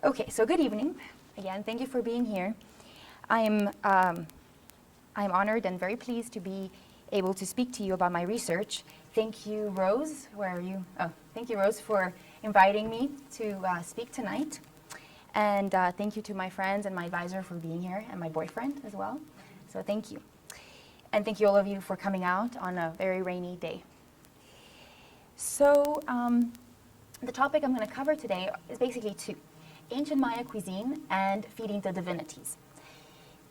Okay, so good evening. Again, thank you for being here. I'm honored and very pleased to be able to speak to you about my research. Thank you, Rose. Where are you? Oh, thank you, Rose, for inviting me to speak tonight. And thank you to my friends and my advisor for being here, and my boyfriend as well. So thank you. And thank you all of you for coming out on a very rainy day. So the topic I'm going to cover today is basically two: ancient Maya cuisine and feeding the divinities.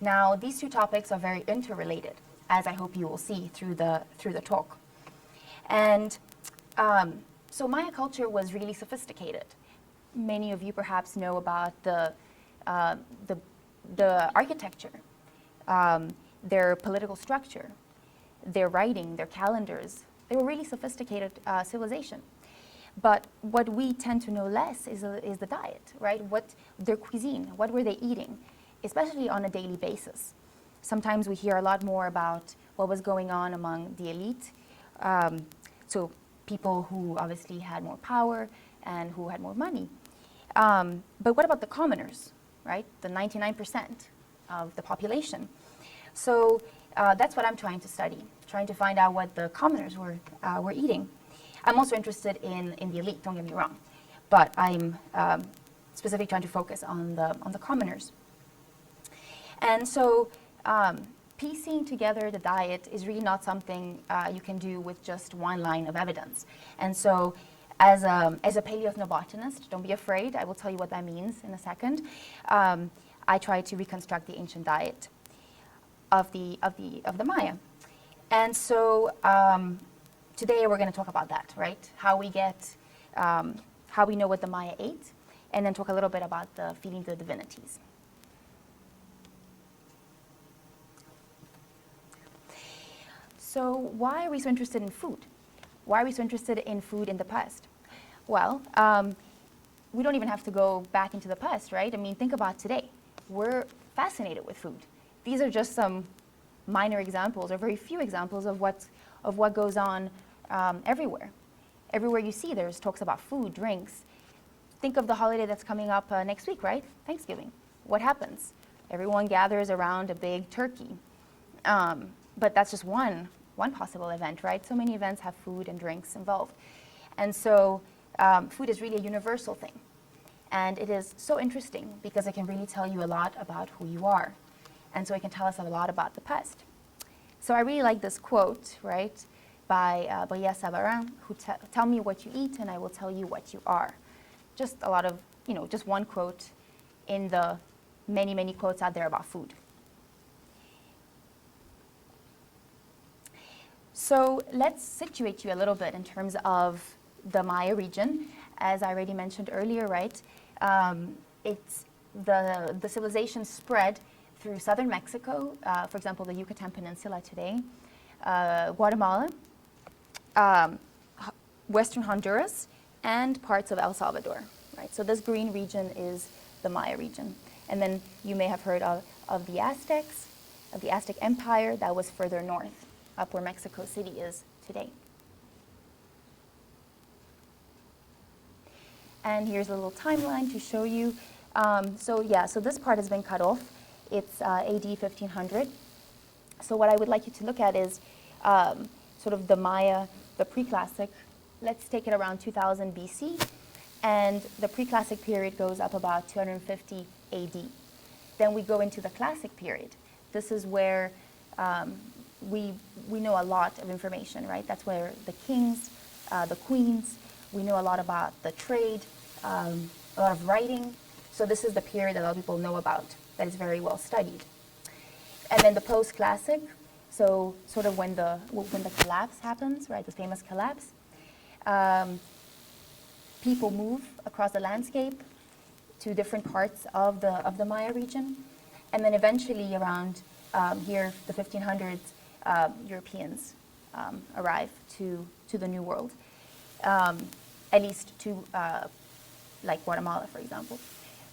Now, these two topics are very interrelated, as I hope you will see through the talk. And so Maya culture was really sophisticated. Many of you perhaps know about the architecture, their political structure, their writing, their calendars. They were really sophisticated civilization. But what we tend to know less is the diet, right? What their cuisine, what were they eating, especially on a daily basis. Sometimes we hear a lot more about what was going on among the elite, so people who obviously had more power and who had more money. But what about the commoners, right? The 99% of the population. So that's what I'm trying to study, trying to find out what the commoners were eating. I'm also interested in the elite, don't get me wrong, but I'm specifically trying to focus on the commoners. And so piecing together the diet is really not something you can do with just one line of evidence. And so as a paleoethnobotanist, don't be afraid, I will tell you what that means in a second. I try to reconstruct the ancient diet of the Maya. And so today we're going to talk about that, right? How we know what the Maya ate, and then talk a little bit about the feeding the divinities. So why are we so interested in food? Why are we so interested in food in the past? Well, we don't even have to go back into the past, right? I mean, think about today. We're fascinated with food. These are just some minor examples, or very few examples of what goes on everywhere. Everywhere you see, there's talks about food, drinks. Think of the holiday that's coming up next week, right? Thanksgiving. What happens? Everyone gathers around a big turkey. But that's just one possible event, right? So many events have food and drinks involved. And so food is really a universal thing. And it is so interesting because it can really tell you a lot about who you are. And so it can tell us a lot about the past. So I really like this quote, right, by Boya Savarin, who tell me what you eat and I will tell you what you are. Just a lot of, just one quote in the many, many quotes out there about food. So let's situate you a little bit in terms of the Maya region. As I already mentioned earlier, right, it's the civilization spread through southern Mexico, for example, the Yucatan Peninsula today, Guatemala, western Honduras, and parts of El Salvador, right? So this green region is the Maya region. And then you may have heard of the Aztecs, of the Aztec Empire that was further north, up where Mexico City is today. And here's a little timeline to show you. So this part has been cut off. It's AD 1500. So what I would like you to look at is sort of the Maya, the pre-classic. Let's take it around 2000 BC. And the pre-classic period goes up about 250 AD. Then we go into the classic period. This is where we know a lot of information, right? That's where the kings, the queens, we know a lot about the trade, a lot of writing. So this is the period that a lot of people know about, that is very well studied. And then the post-classic, so sort of when the collapse happens, right, the famous collapse, people move across the landscape to different parts of the Maya region. And then eventually around here, the 1500s, Europeans arrive to the New World, at least to like Guatemala, for example.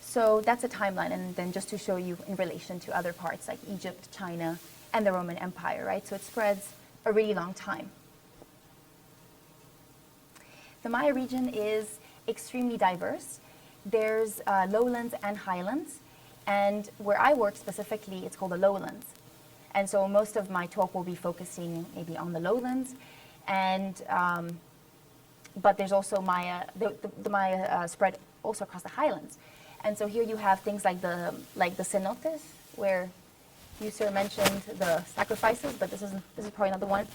So that's a timeline, and then just to show you in relation to other parts like Egypt, China, and the Roman Empire, right? So it spreads a really long time. The Maya region is extremely diverse. there's lowlands and highlands. And where I work specifically, it's called the lowlands. And so most of my talk will be focusing maybe on the lowlands. And, but there's also Maya, the Maya spread also across the highlands. And so here you have things like the cenotes, where you, sir, mentioned the sacrifices, but this is probably not the one.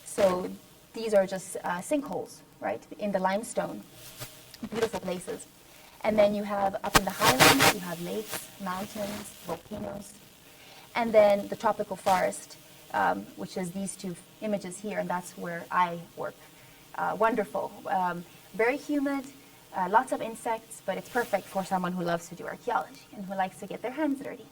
So these are just sinkholes, right, in the limestone. Beautiful places. And then you have, up in the highlands, you have lakes, mountains, volcanoes. And then the tropical forest, which is these two images here, and that's where I work. Wonderful. Very humid, lots of insects, but it's perfect for someone who loves to do archaeology and who likes to get their hands dirty.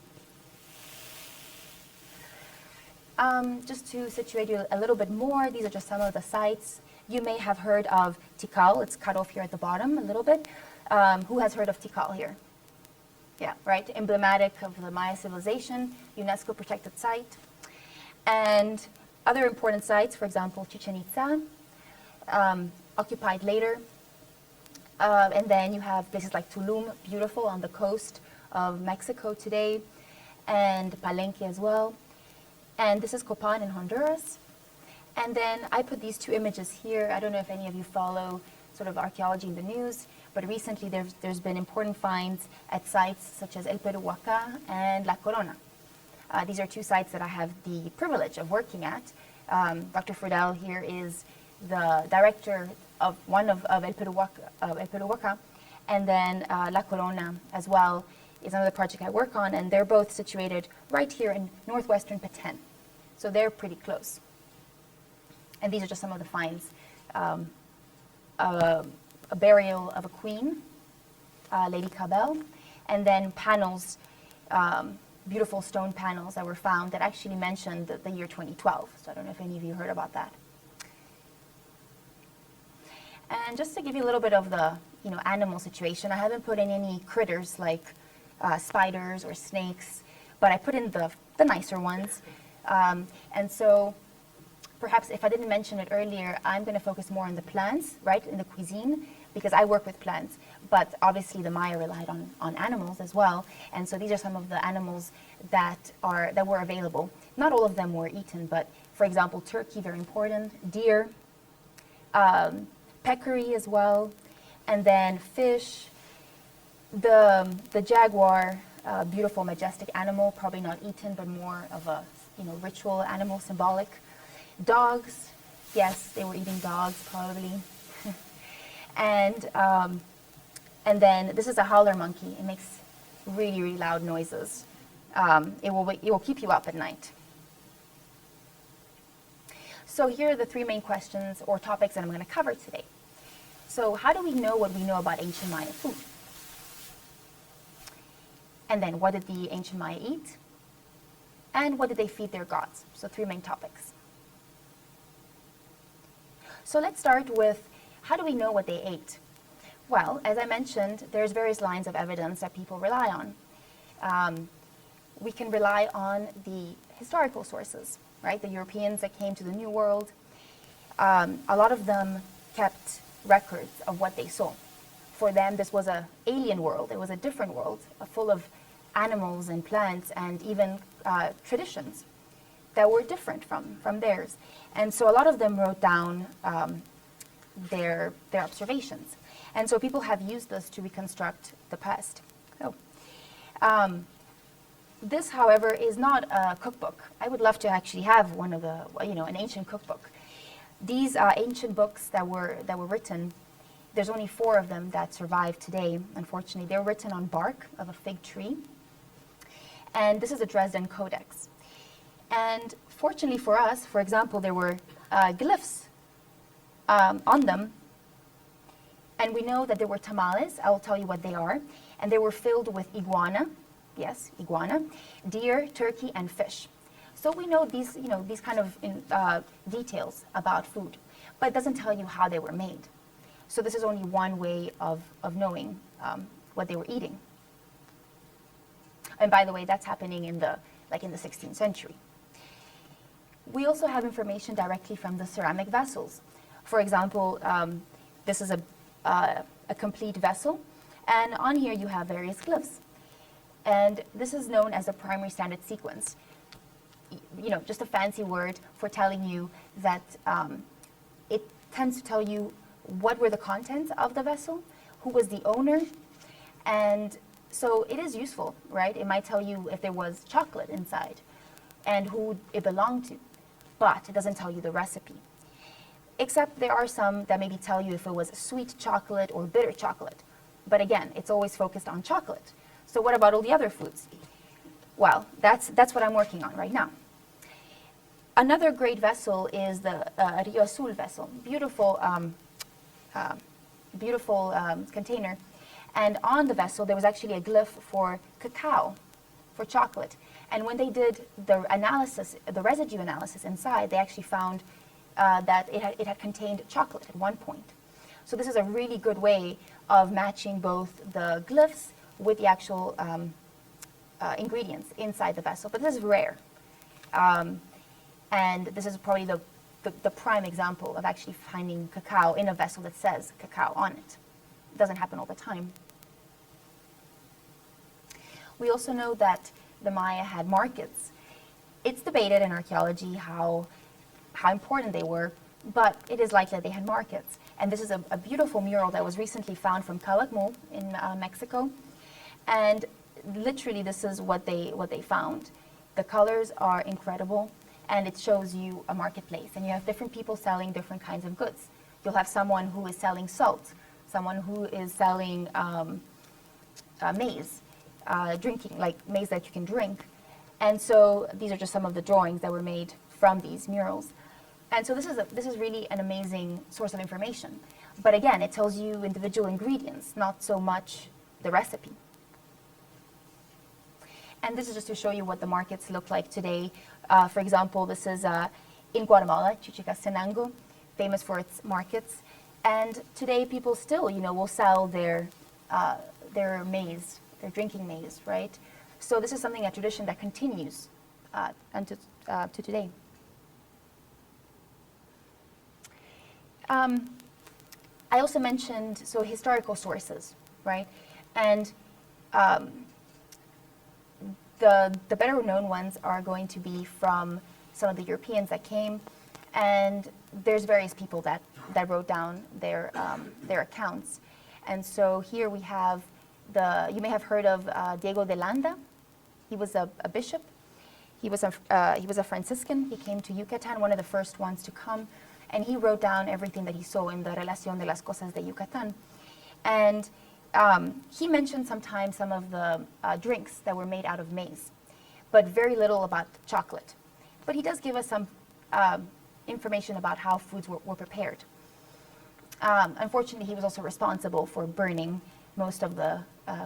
Just to situate you a little bit more, these are just some of the sites. You may have heard of Tikal. It's cut off here at the bottom a little bit. Who has heard of Tikal here? Yeah, right, emblematic of the Maya civilization, UNESCO protected site. And other important sites, for example, Chichen Itza, occupied later. And then you have places like Tulum, beautiful on the coast of Mexico today, and Palenque as well. And this is Copan in Honduras. And then I put these two images here. I don't know if any of you follow sort of archaeology in the news, but recently there's been important finds at sites such as El Peruhuaca and La Corona. These are two sites that I have the privilege of working at. Dr. Friedel here is the director of one of El Peruhuaca, and then La Corona as well is another project I work on, and they're both situated right here in northwestern Peten. So they're pretty close. And these are just some of the finds. A burial of a queen, Lady Cabell, and then panels, beautiful stone panels that were found that actually mentioned the year 2012. So I don't know if any of you heard about that. And just to give you a little bit of the animal situation, I haven't put in any critters like spiders or snakes, but I put in the nicer ones. And so perhaps if I didn't mention it earlier, I'm going to focus more on the plants, right, in the cuisine, because I work with plants. But obviously the Maya relied on animals as well. And so these are some of the animals that were available. Not all of them were eaten, but for example, turkey, very important, deer, peccary as well, and then fish, the jaguar, beautiful, majestic animal, probably not eaten, but more of a ritual animal, symbolic. Dogs, yes, they were eating dogs probably. And then this is a howler monkey. It makes really, really loud noises. It will keep you up at night. So here are the three main questions or topics that I'm going to cover today. So how do we know what we know about ancient Maya food? And then what did the ancient Maya eat? And what did they feed their gods? So three main topics. So let's start with, how do we know what they ate? Well, as I mentioned, there's various lines of evidence that people rely on. We can rely on the historical sources, right? The Europeans that came to the New World, a lot of them kept records of what they saw. For them, this was an alien world. It was a different world, full of animals and plants and even traditions that were different from theirs. And so a lot of them wrote down their observations. And so people have used this to reconstruct the past. This, however, is not a cookbook. I would love to actually have one of the, an ancient cookbook. These ancient books that were written, there's only 4 of them that survive today, unfortunately. They were written on bark of a fig tree. And this is a Dresden Codex. And fortunately for us, for example, there were glyphs on them. And we know that there were tamales. I will tell you what they are. And they were filled with iguana, yes, iguana, deer, turkey, and fish. So we know these, these kind of details about food, but it doesn't tell you how they were made. So this is only one way of knowing what they were eating. And by the way, that's happening in the 16th century. We also have information directly from the ceramic vessels. For example, this is a complete vessel, And on here you have various glyphs. And this is known as a primary standard sequence. You know, just a fancy word for telling you that it tends to tell you what were the contents of the vessel, who was the owner, and so it is useful, right? It might tell you if there was chocolate inside and who it belonged to, but it doesn't tell you the recipe. Except there are some that maybe tell you if it was sweet chocolate or bitter chocolate. But again, it's always focused on chocolate. So what about all the other foods? Well, that's what I'm working on right now. Another great vessel is the Rio Azul vessel. Beautiful, container. And on the vessel, there was actually a glyph for cacao, for chocolate. And when they did the analysis, the residue analysis inside, they actually found that it had contained chocolate at one point. So this is a really good way of matching both the glyphs with the actual ingredients inside the vessel. But this is rare. And this is probably the prime example of actually finding cacao in a vessel that says cacao on it. It doesn't happen all the time. We also know that the Maya had markets. It's debated in archaeology how important they were, but it is likely that they had markets. And this is a beautiful mural that was recently found from Calakmul in Mexico. And literally this is what they found. The colors are incredible, and it shows you a marketplace. And you have different people selling different kinds of goods. You'll have someone who is selling salt, someone who is selling maize, drinking, like maize that you can drink. And so these are just some of the drawings that were made from these murals. And so this is really an amazing source of information. But again, it tells you individual ingredients, not so much the recipe. And this is just to show you what the markets look like today. For example, this is in Guatemala, Chichicastenango, famous for its markets. And today people still, will sell their maize, their drinking maize, right? So this is something, a tradition that continues to today. I also mentioned, historical sources, right? And the better known ones are going to be from some of the Europeans that came, and there's various people that wrote down their accounts. And so here we have you may have heard of Diego de Landa. He was a bishop. He was a Franciscan. He came to Yucatan, one of the first ones to come, and he wrote down everything that he saw in the Relación de las Cosas de Yucatan. And he mentioned sometimes some of the drinks that were made out of maize, but very little about chocolate. But he does give us some information about how foods were prepared. Unfortunately, he was also responsible for burning most of the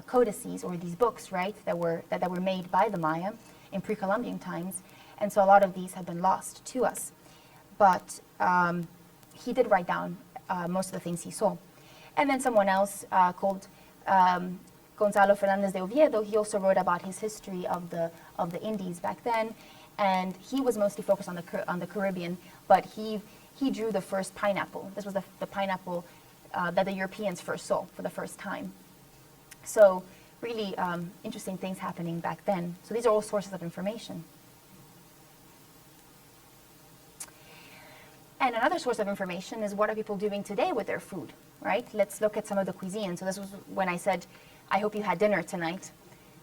codices, or these books, right, that were made by the Maya in pre-Columbian times, and so a lot of these have been lost to us. But he did write down most of the things he saw. And then someone else called Gonzalo Fernández de Oviedo, he also wrote about his history of the Indies back then, and he was mostly focused on the Caribbean, but he drew the first pineapple. This was the pineapple that the Europeans first saw for the first time. So really interesting things happening back then. So these are all sources of information. And another source of information is what are people doing today with their food, right? Let's look at some of the cuisine. So this was when I said, I hope you had dinner tonight,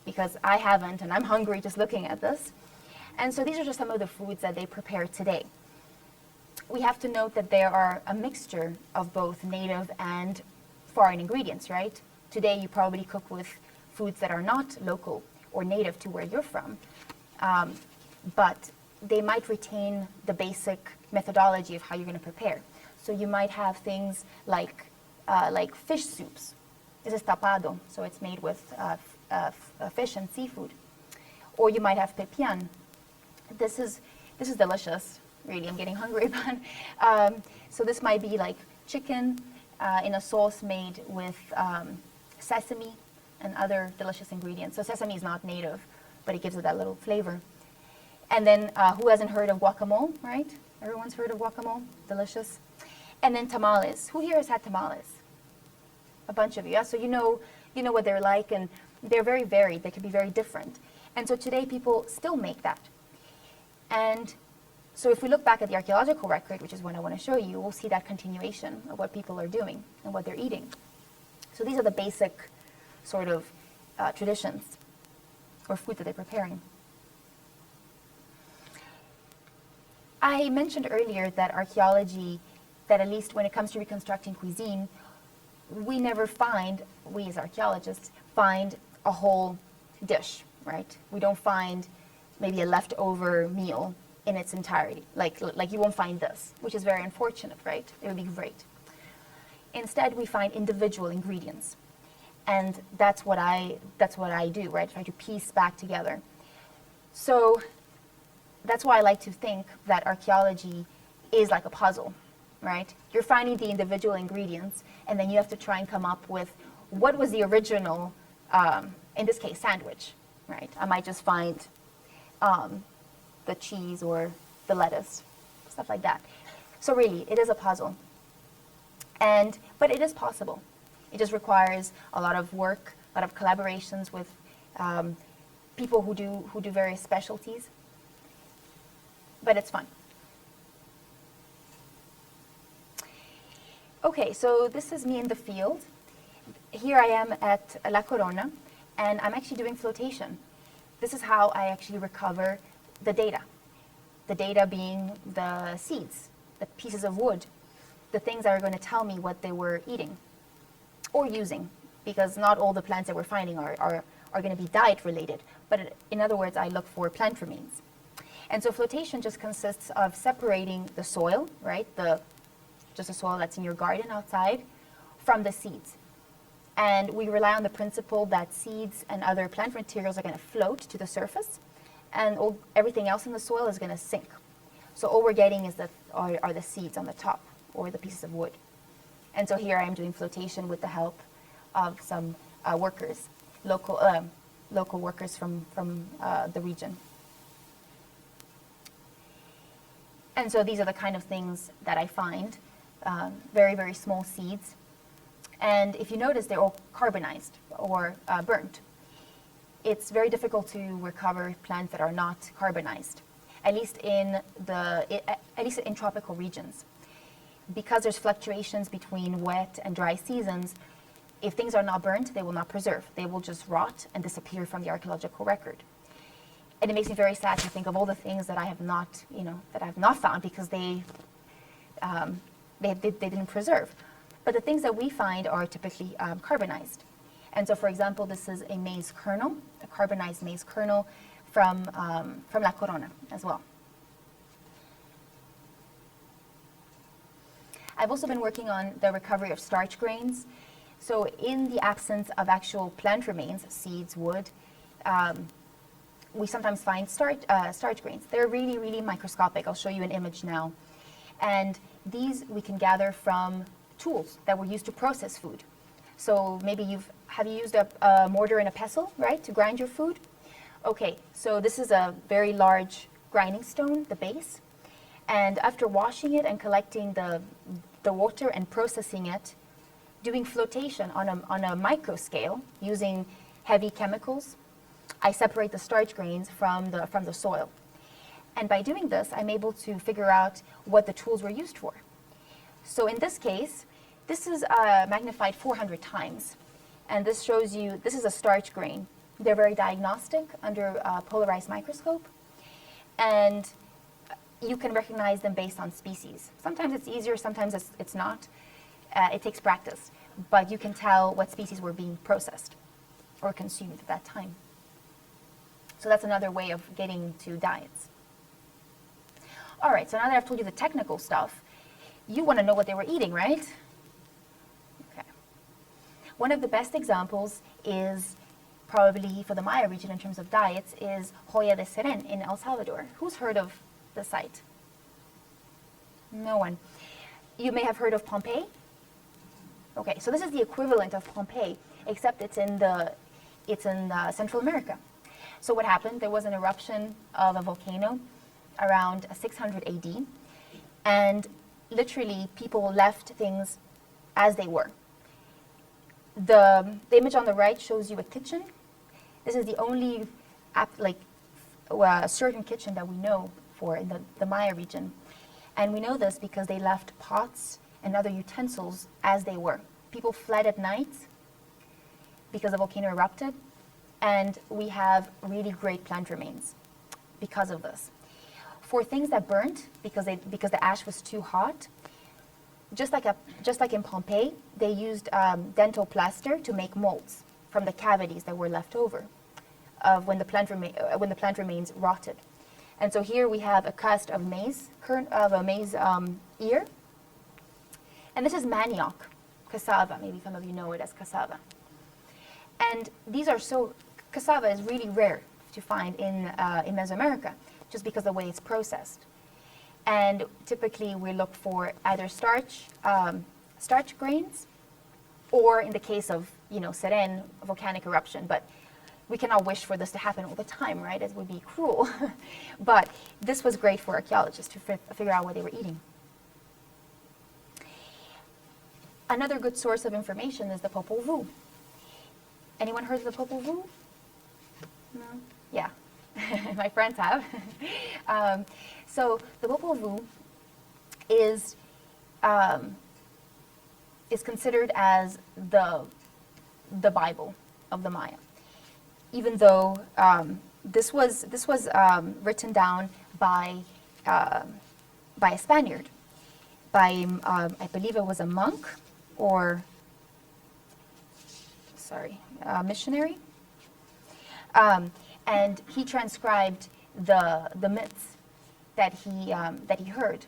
because I haven't, and I'm hungry just looking at this. And so these are just some of the foods that they prepare today. We have to note that there are a mixture of both native and foreign ingredients, right? Today you probably cook with foods that are not local or native to where you're from, but they might retain the basic methodology of how you're going to prepare. So you might have things like fish soups. This is tapado, so it's made with fish and seafood. Or you might have pepian. This is delicious. Really, I'm getting hungry. But so this might be like chicken in a sauce made with sesame and other delicious ingredients. So sesame is not native, but it gives it that little flavor. And then who hasn't heard of guacamole, right? Everyone's heard of guacamole, delicious. And then tamales. Who here has had tamales? A bunch of you, yeah? So you know you know what they're like, and they're very varied. They can be very different. And so today people still make that. And so if we look back at the archaeological record, which is what I want to show you, we'll see that continuation of what people are doing and what they're eating. So these are the basic sort of traditions or food that they're preparing. I mentioned earlier that archaeology, that at least when it comes to reconstructing cuisine, we never find, we as archaeologists, find a whole dish, right? We don't find maybe a leftover meal in its entirety. Like you won't find this, which is very unfortunate, right? It would be great. Instead, we find individual ingredients. And that's what I do, right? Try to piece back together. So that's why I like to think that archaeology is like a puzzle, right? You're finding the individual ingredients, and then you have to try and come up with what was the original, in this case, sandwich, right? I might just find the cheese or the lettuce, stuff like that. So really, it is a puzzle. But it is possible. It just requires a lot of work, a lot of collaborations with people who do various specialties. But it's fun. Okay, so this is me in the field. Here I am at La Corona, and I'm actually doing flotation. This is how I actually recover the data. The data being the seeds, the pieces of wood, the things that are going to tell me what they were eating or using, because not all the plants that we're finding are going to be diet related. But in other words, I look for plant remains. And so flotation just consists of separating the soil, right, just the soil that's in your garden outside, from the seeds. And we rely on the principle that seeds and other plant materials are going to float to the surface, and everything else in the soil is going to sink. So all we're getting is are the seeds on the top, or the pieces of wood. And so here I am doing flotation with the help of some workers, local workers from the region. And so these are the kind of things that I find, very, very small seeds. And if you notice, they're all carbonized or burnt. It's very difficult to recover plants that are not carbonized, at least in tropical regions. Because there's fluctuations between wet and dry seasons, if things are not burnt, they will not preserve. They will just rot and disappear from the archaeological record. And it makes me very sad to think of all the things that I have not, found because they didn't preserve. But the things that we find are typically carbonized. And so, for example, this is a maize kernel, a carbonized maize kernel from La Corona as well. I've also been working on the recovery of starch grains. So in the absence of actual plant remains, seeds, wood, we sometimes find starch grains. They're really, really microscopic. I'll show you an image now. And these we can gather from tools that were used to process food. So maybe have you used a mortar and a pestle, right, to grind your food? Okay, so this is a very large grinding stone, the base. And after washing it and collecting the water and processing it, doing flotation on a micro scale using heavy chemicals, I separate the starch grains from the soil. And by doing this, I'm able to figure out what the tools were used for. So in this case, this is magnified 400 times. And this shows you, this is a starch grain. They're very diagnostic under a polarized microscope. And you can recognize them based on species. Sometimes it's easier, sometimes it's not. It takes practice. But you can tell what species were being processed or consumed at that time. So that's another way of getting to diets. All right, so now that I've told you the technical stuff, you want to know what they were eating, right? Okay. One of the best examples is probably for the Maya region in terms of diets is Joya de Seren in El Salvador. Who's heard of the site? No one. You may have heard of Pompeii. Okay, so this is the equivalent of Pompeii, except it's in Central America. So what happened? There was an eruption of a volcano around 600 AD, and literally people left things as they were. The image on the right shows you a kitchen. This is the only certain kitchen that we know for in the Maya region. And we know this because they left pots and other utensils as they were. People fled at night because the volcano erupted, and we have really great plant remains because of this. For things that burnt, because the ash was too hot, just like in Pompeii, they used dental plaster to make molds from the cavities that were left over of when the plant remains rotted. And so here we have a cast of maize ear, and this is manioc, cassava. Maybe some of you know it as cassava. And cassava is really rare to find in Mesoamerica, just because of the way it's processed. And typically we look for either starch grains, or in the case of, Seren, volcanic eruption. But we cannot wish for this to happen all the time, right? It would be cruel. But this was great for archaeologists to figure out what they were eating. Another good source of information is the Popol Vuh. Anyone heard of the Popol Vuh? No? Yeah. My friends have. So the Popol Vuh is considered as the Bible of the Maya, even though this was written down by a Spaniard, by I believe it was a monk or a missionary. And he transcribed the myths that he heard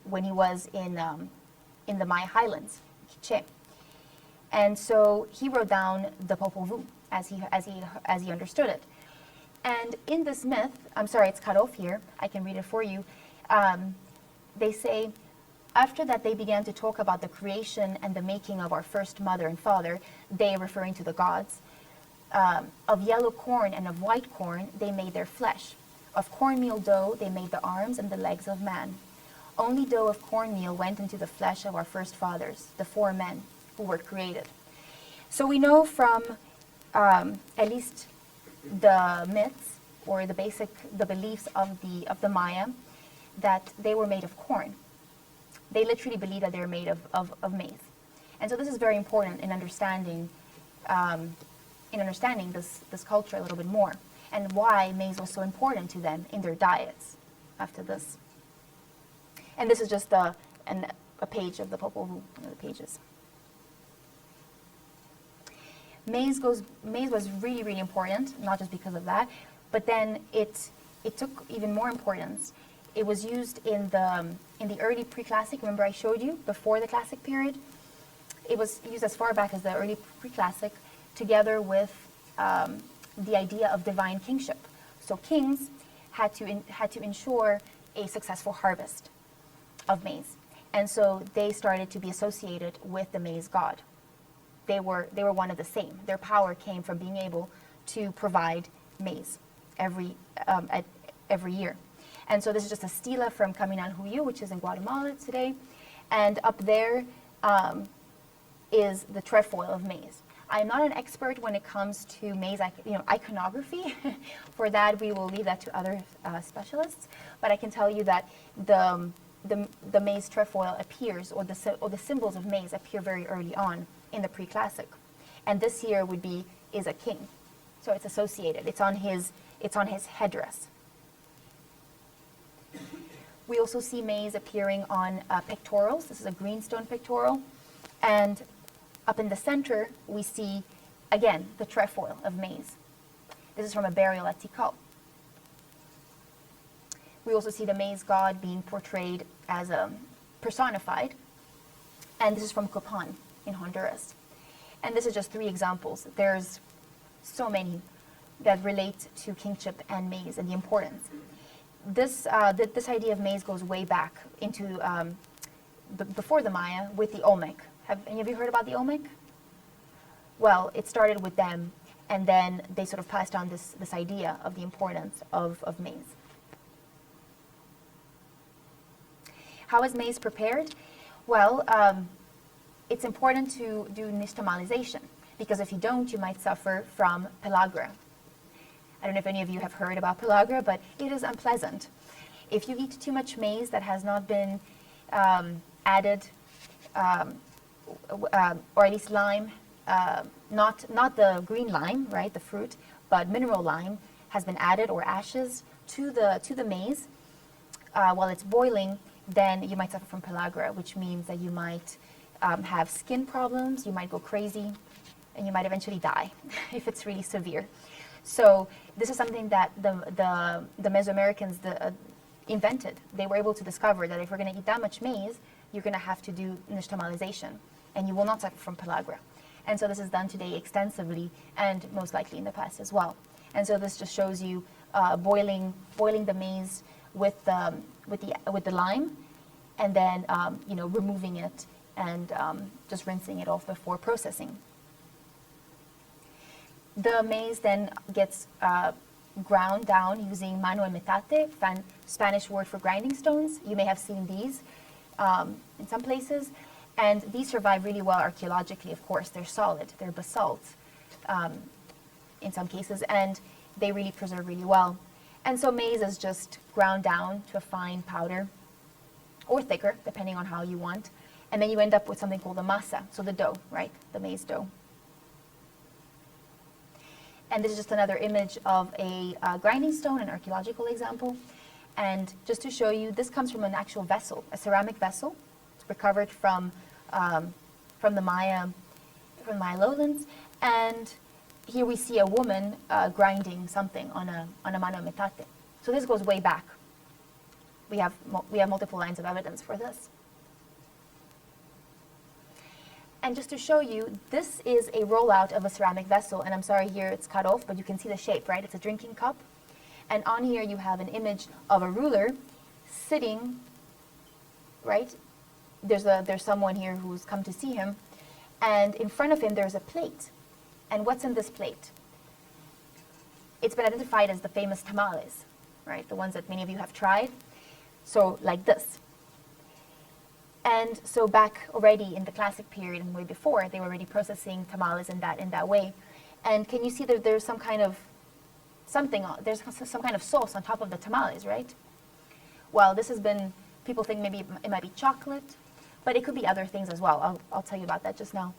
when he was in the Maya Highlands, Quiché. And so he wrote down the Popol Vuh as he understood it. And in this myth, I'm sorry, it's cut off here. I can read it for you. They say, after that they began to talk about the creation and the making of our first mother and father, they referring to the gods. Of yellow corn and of white corn, they made their flesh. Of cornmeal dough, they made the arms and the legs of man. Only dough of cornmeal went into the flesh of our first fathers, the four men who were created. So we know from at least the myths or the beliefs of the Maya that they were made of corn. They literally believe that they're made of maize. And so this is very important in understanding this culture a little bit more, and why maize was so important to them in their diets after this. And this is just a page of the Popol Vuh, one of the pages. Maize was really, really important, not just because of that, but then it took even more importance. It was used in the early pre-classic. Remember I showed you before the classic period? It was used as far back as the early pre-classic, together with the idea of divine kingship. So kings had to ensure a successful harvest of maize, and so they started to be associated with the maize god. They were one of the same. Their power came from being able to provide maize every year. And so this is just a stela from Caminanjuyu, which is in Guatemala today, and up there is the trefoil of maize. I'm not an expert when it comes to maize, iconography. For that, we will leave that to other specialists. But I can tell you that the maize trefoil appears, or the symbols of maize appear very early on in the pre-classic, and this here is a king, so it's associated. It's on his headdress. We also see maize appearing on pectorals. This is a greenstone pectoral, and up in the center we see again the trefoil of maize. This is from a burial at Tikal. We also see the maize god being portrayed as personified, and this is from Copan in Honduras. And this is just 3 examples. There's so many that relate to kingship and maize and the importance. This idea of maize goes way back into before the Maya with the Olmec. Have any of you heard about the Olmec? Well, it started with them, and then they sort of passed on this idea of the importance of maize. How is maize prepared? Well, it's important to do nixtamalization. because if you don't, you might suffer from pellagra. I don't know if any of you have heard about pellagra, but it is unpleasant. If you eat too much maize that has not been added, or at least lime, not the green lime, right, the fruit, but mineral lime has been added, or ashes to the maize while it's boiling, then you might suffer from pellagra, which means that you might have skin problems, you might go crazy, and you might eventually die if it's really severe. So this is something that the Mesoamericans invented. They were able to discover that if we're going to eat that much maize, you're going to have to do nixtamalization, and you will not suffer from pellagra. And so this is done today extensively, and most likely in the past as well. And so this just shows you boiling the maize with the lime, and then removing it and just rinsing it off before processing. The maize then gets ground down using mano and metate, Spanish word for grinding stones. You may have seen these in some places, and these survive really well archaeologically. Of course, they're solid, they're basalt in some cases, and they really preserve really well. And so maize is just ground down to a fine powder, or thicker, depending on how you want, and then you end up with something called the masa, so the dough, right, the maize dough. And this is just another image of a grinding stone, an archaeological example. And just to show you, this comes from an actual vessel, a ceramic vessel. It's recovered from the Maya lowlands. And here we see a woman grinding something on a mano metate. So this goes way back. We have multiple lines of evidence for this. And just to show you, this is a rollout of a ceramic vessel, and I'm sorry here it's cut off, but you can see the shape, right? It's a drinking cup. And on here you have an image of a ruler sitting, right? There's someone here who's come to see him, and in front of him there's a plate. And what's in this plate? It's been identified as the famous tamales, right? The ones that many of you have tried. So like this. And so back already in the classic period and way before, they were already processing tamales in that way. And can you see that there's some kind of there's some kind of sauce on top of the tamales, right? Well, this has been, people think maybe it might be chocolate, but it could be other things as well. I'll tell you about that just now.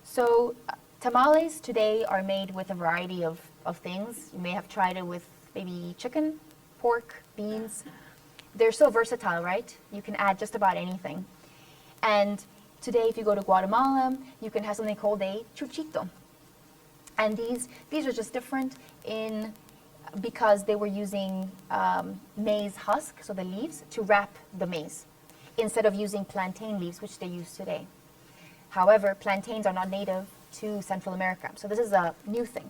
So tamales today are made with a variety of things. You may have tried it with maybe chicken, pork, beans. They're so versatile, right? You can add just about anything. And today, if you go to Guatemala, you can have something called a chuchito. And these are just different because they were using maize husk, so the leaves, to wrap the maize, instead of using plantain leaves, which they use today. However, plantains are not native to Central America, so this is a new thing.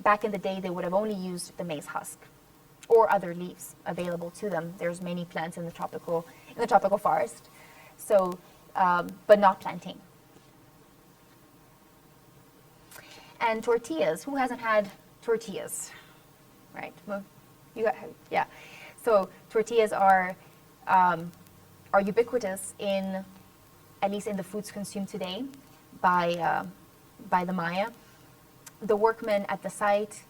Back in the day, they would have only used the maize husk, or other leaves available to them. There's many plants in the tropical forest, so but not plantain. And tortillas. Who hasn't had tortillas? Right? Well, yeah. So tortillas are ubiquitous at least in the foods consumed today by the Maya. The workmen at the site,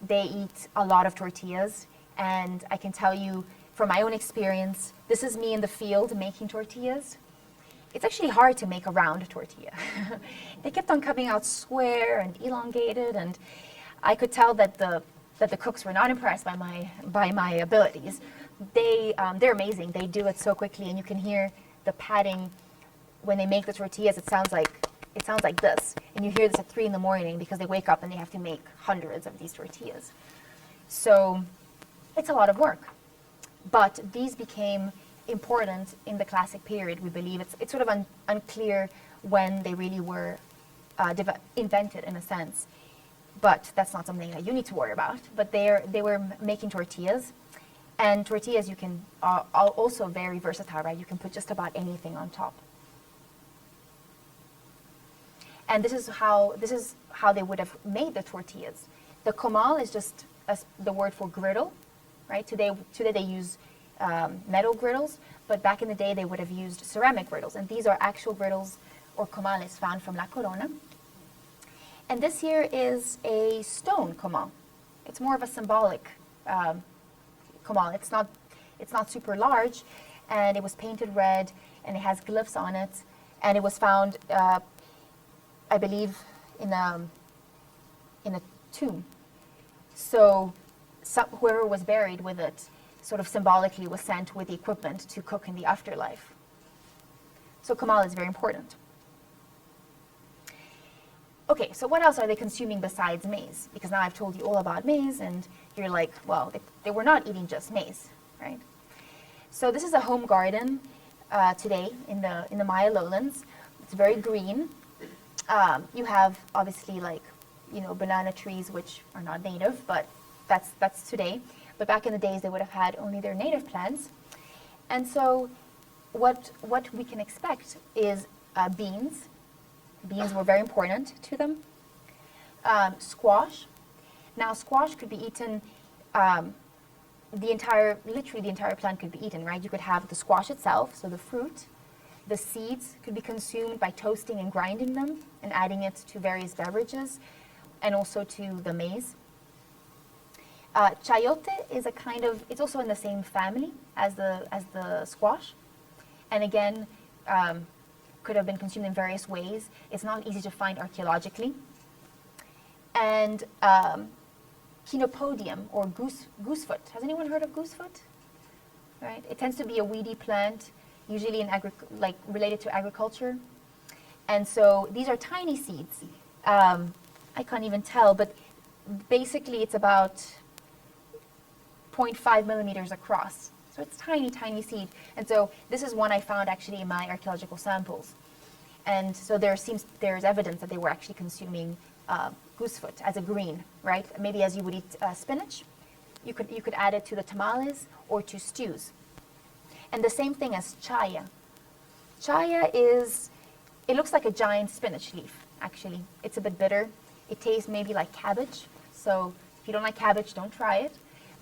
they eat a lot of tortillas, and I can tell you from my own experience, this is me in the field making tortillas. It's actually hard to make a round tortilla. They kept on coming out square and elongated, and I could tell that the cooks were not impressed by my abilities. They're amazing. They do it so quickly, and you can hear the patting when they make the tortillas. It sounds like this, and you hear this at 3 in the morning because they wake up and they have to make hundreds of these tortillas. So it's a lot of work, but these became important in the classic period. We believe it's sort of unclear when they really were invented in a sense, but that's not something that you need to worry about. But they were making tortillas, and tortillas are also very versatile, right? You can put just about anything on top. And this is how they would have made the tortillas. The comal is just the word for griddle, right? Today they use metal griddles, but back in the day they would have used ceramic griddles, and these are actual griddles or comales found from La Corona. And this here is a stone comal. It's more of a symbolic comal. It's not super large, and it was painted red, and it has glyphs on it, and it was found, I believe, in a tomb. So whoever was buried with it sort of symbolically was sent with the equipment to cook in the afterlife. So comal is very important. Okay, so what else are they consuming besides maize? Because now I've told you all about maize, and you're like, well, they were not eating just maize, right? So this is a home garden today in the Maya lowlands. It's very green. You have obviously banana trees, which are not native, but that's today. But back in the days, they would have had only their native plants. And so what we can expect is beans. Beans were very important to them. Squash. Now, squash could be eaten, literally the entire plant could be eaten, right? You could have the squash itself, so the fruit. The seeds could be consumed by toasting and grinding them and adding it to various beverages, and also to the maize. Chayote is it's also in the same family as the squash. And again, could have been consumed in various ways. It's not easy to find archaeologically. And Chenopodium, or goosefoot. Has anyone heard of goosefoot? Right? It tends to be a weedy plant, usually related to agriculture. And so these are tiny seeds. I can't even tell, but basically it's about 0.5 millimeters across. So it's tiny, tiny seed. And so this is one I found actually in my archaeological samples. And so there's evidence that they were actually consuming goosefoot as a green, right? Maybe as you would eat spinach, you could add it to the tamales or to stews. And the same thing as chaya. Chaya it looks like a giant spinach leaf, actually. It's a bit bitter. It tastes maybe like cabbage. So if you don't like cabbage, don't try it.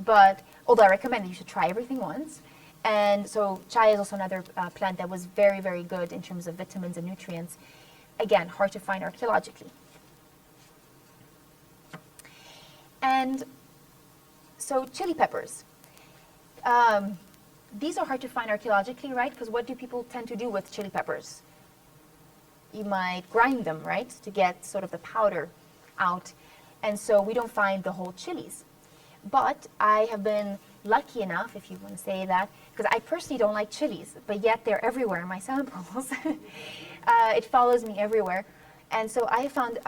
But although I recommend that you should try everything once. And so chaya is also another plant that was very, very good in terms of vitamins and nutrients. Again, hard to find archaeologically. And so chili peppers. These are hard to find archaeologically, right? Because what do people tend to do with chili peppers? You might grind them, right, to get sort of the powder out. And so we don't find the whole chilies. But I have been lucky enough, if you want to say that, because I personally don't like chilies, but yet they're everywhere in my samples. It follows me everywhere. And so I found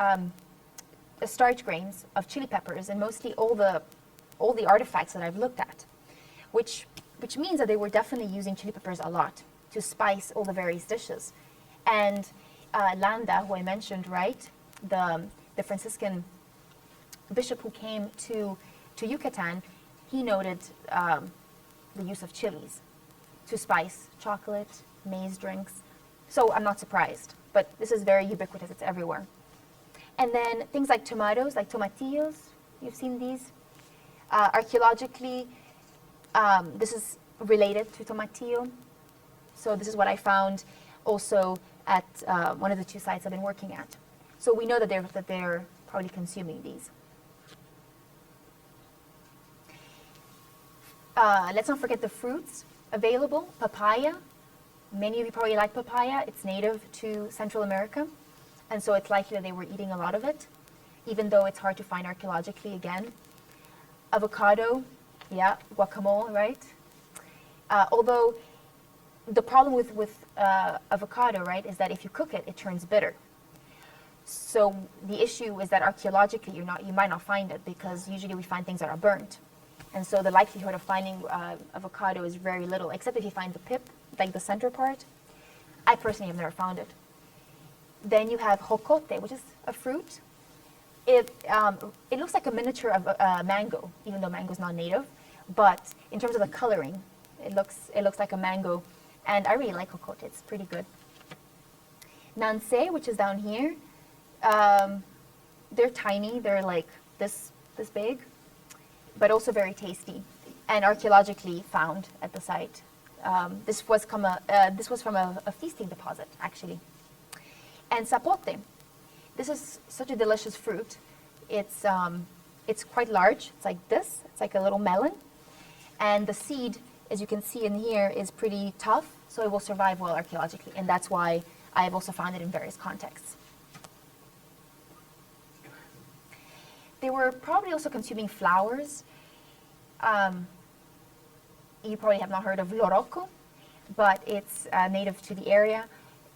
the starch grains of chili peppers in mostly all the artifacts that I've looked at, which means that they were definitely using chili peppers a lot to spice all the various dishes. And Landa, who I mentioned, right, the Franciscan bishop who came to Yucatan, he noted the use of chilies to spice chocolate, maize drinks. So I'm not surprised, but this is very ubiquitous, it's everywhere. And then things like tomatoes, like tomatillos, you've seen these. Archaeologically, this is related to tomatillo. So this is what I found also at one of the two sites I've been working at. So we know that they're probably consuming these. Let's not forget the fruits available. Papaya. Many of you probably like papaya. It's native to Central America. And so it's likely that they were eating a lot of it, even though it's hard to find archaeologically again. Avocado. Yeah, guacamole, right? Although the problem with avocado, right, is that if you cook it, it turns bitter. So the issue is that archaeologically you might not find it, because usually we find things that are burnt. And so the likelihood of finding avocado is very little, except if you find the pip, like the center part. I personally have never found it. Then you have jocote, which is a fruit. It looks like a miniature of a mango, even though mango is not native. But in terms of the coloring, it looks like a mango. And I really like jocote, it's pretty good. Nanse, which is down here. They're tiny, they're like this big, but also very tasty, and archaeologically found at the site. This was from a feasting deposit, actually. And sapote. This is such a delicious fruit. It's quite large. It's like this. It's like a little melon. And the seed, as you can see in here, is pretty tough, so it will survive well archaeologically. And that's why I have also found it in various contexts. They were probably also consuming flowers. You probably have not heard of loroco, but it's native to the area.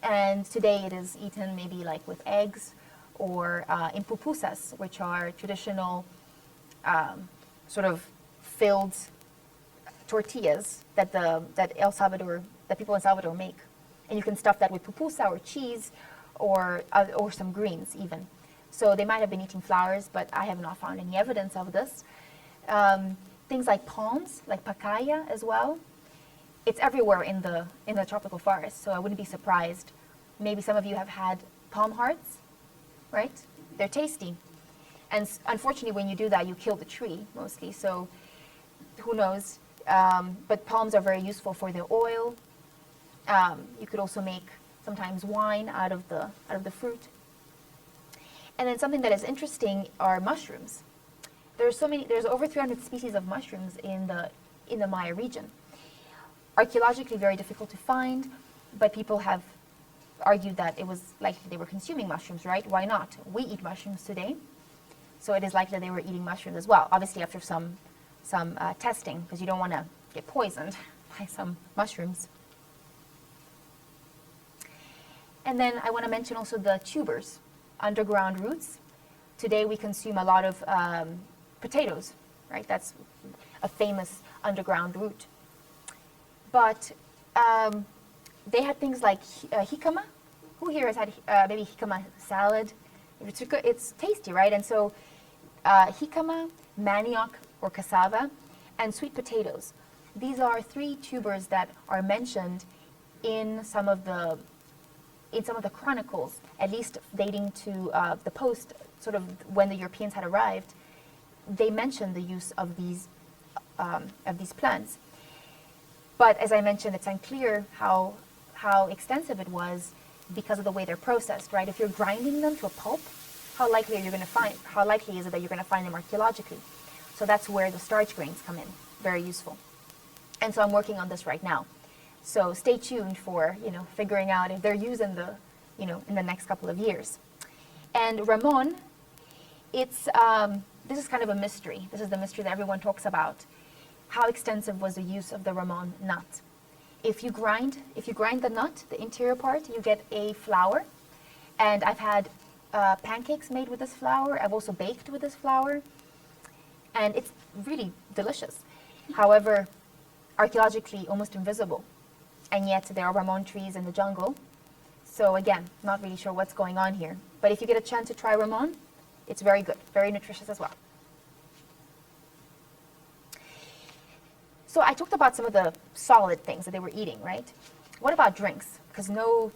And today it is eaten maybe like with eggs or in pupusas, which are traditional sort of filled tortillas that people in Salvador make. And you can stuff that with pupusa or cheese or some greens even. So they might have been eating flowers, but I have not found any evidence of this. Things like palms, like pacaya as well. It's everywhere in the tropical forest, so I wouldn't be surprised. Maybe some of you have had palm hearts, right? They're tasty. And unfortunately, when you do that, you kill the tree mostly, so who knows. But palms are very useful for their oil. You could also make sometimes wine out of the fruit. And then something that is interesting are mushrooms. There's over 300 species of mushrooms in the Maya region. Archaeologically very difficult to find, but people have argued that it was likely they were consuming mushrooms, right? Why not? We eat mushrooms today, so it is likely they were eating mushrooms as well. Obviously after some testing, because you don't want to get poisoned by some mushrooms. And then I want to mention also the tubers, underground roots. Today we consume a lot of potatoes, right? That's a famous underground root. But they had things like jicama. Who here has had maybe jicama salad? It's tasty, right? And so jicama, manioc or cassava, and sweet potatoes. These are 3 tubers that are mentioned in some of the chronicles, at least dating to the post, sort of when the Europeans had arrived. They mentioned the use of these plants. But as I mentioned, it's unclear how extensive it was because of the way they're processed, right? If you're grinding them to a pulp, how likely is it that you're going to find them archaeologically? So that's where the starch grains come in, very useful. And so I'm working on this right now. So stay tuned for figuring out if they're used in the next couple of years. And Ramon, this is kind of a mystery. This is the mystery that everyone talks about. How extensive was the use of the Ramon nut? If you grind the nut, the interior part, you get a flour. And I've had pancakes made with this flour. I've also baked with this flour. And it's really delicious. However, archaeologically almost invisible. And yet there are Ramon trees in the jungle. So again, not really sure what's going on here. But if you get a chance to try Ramon, it's very good, very nutritious as well. So I talked about some of the solid things that they were eating, right? What about drinks? Because no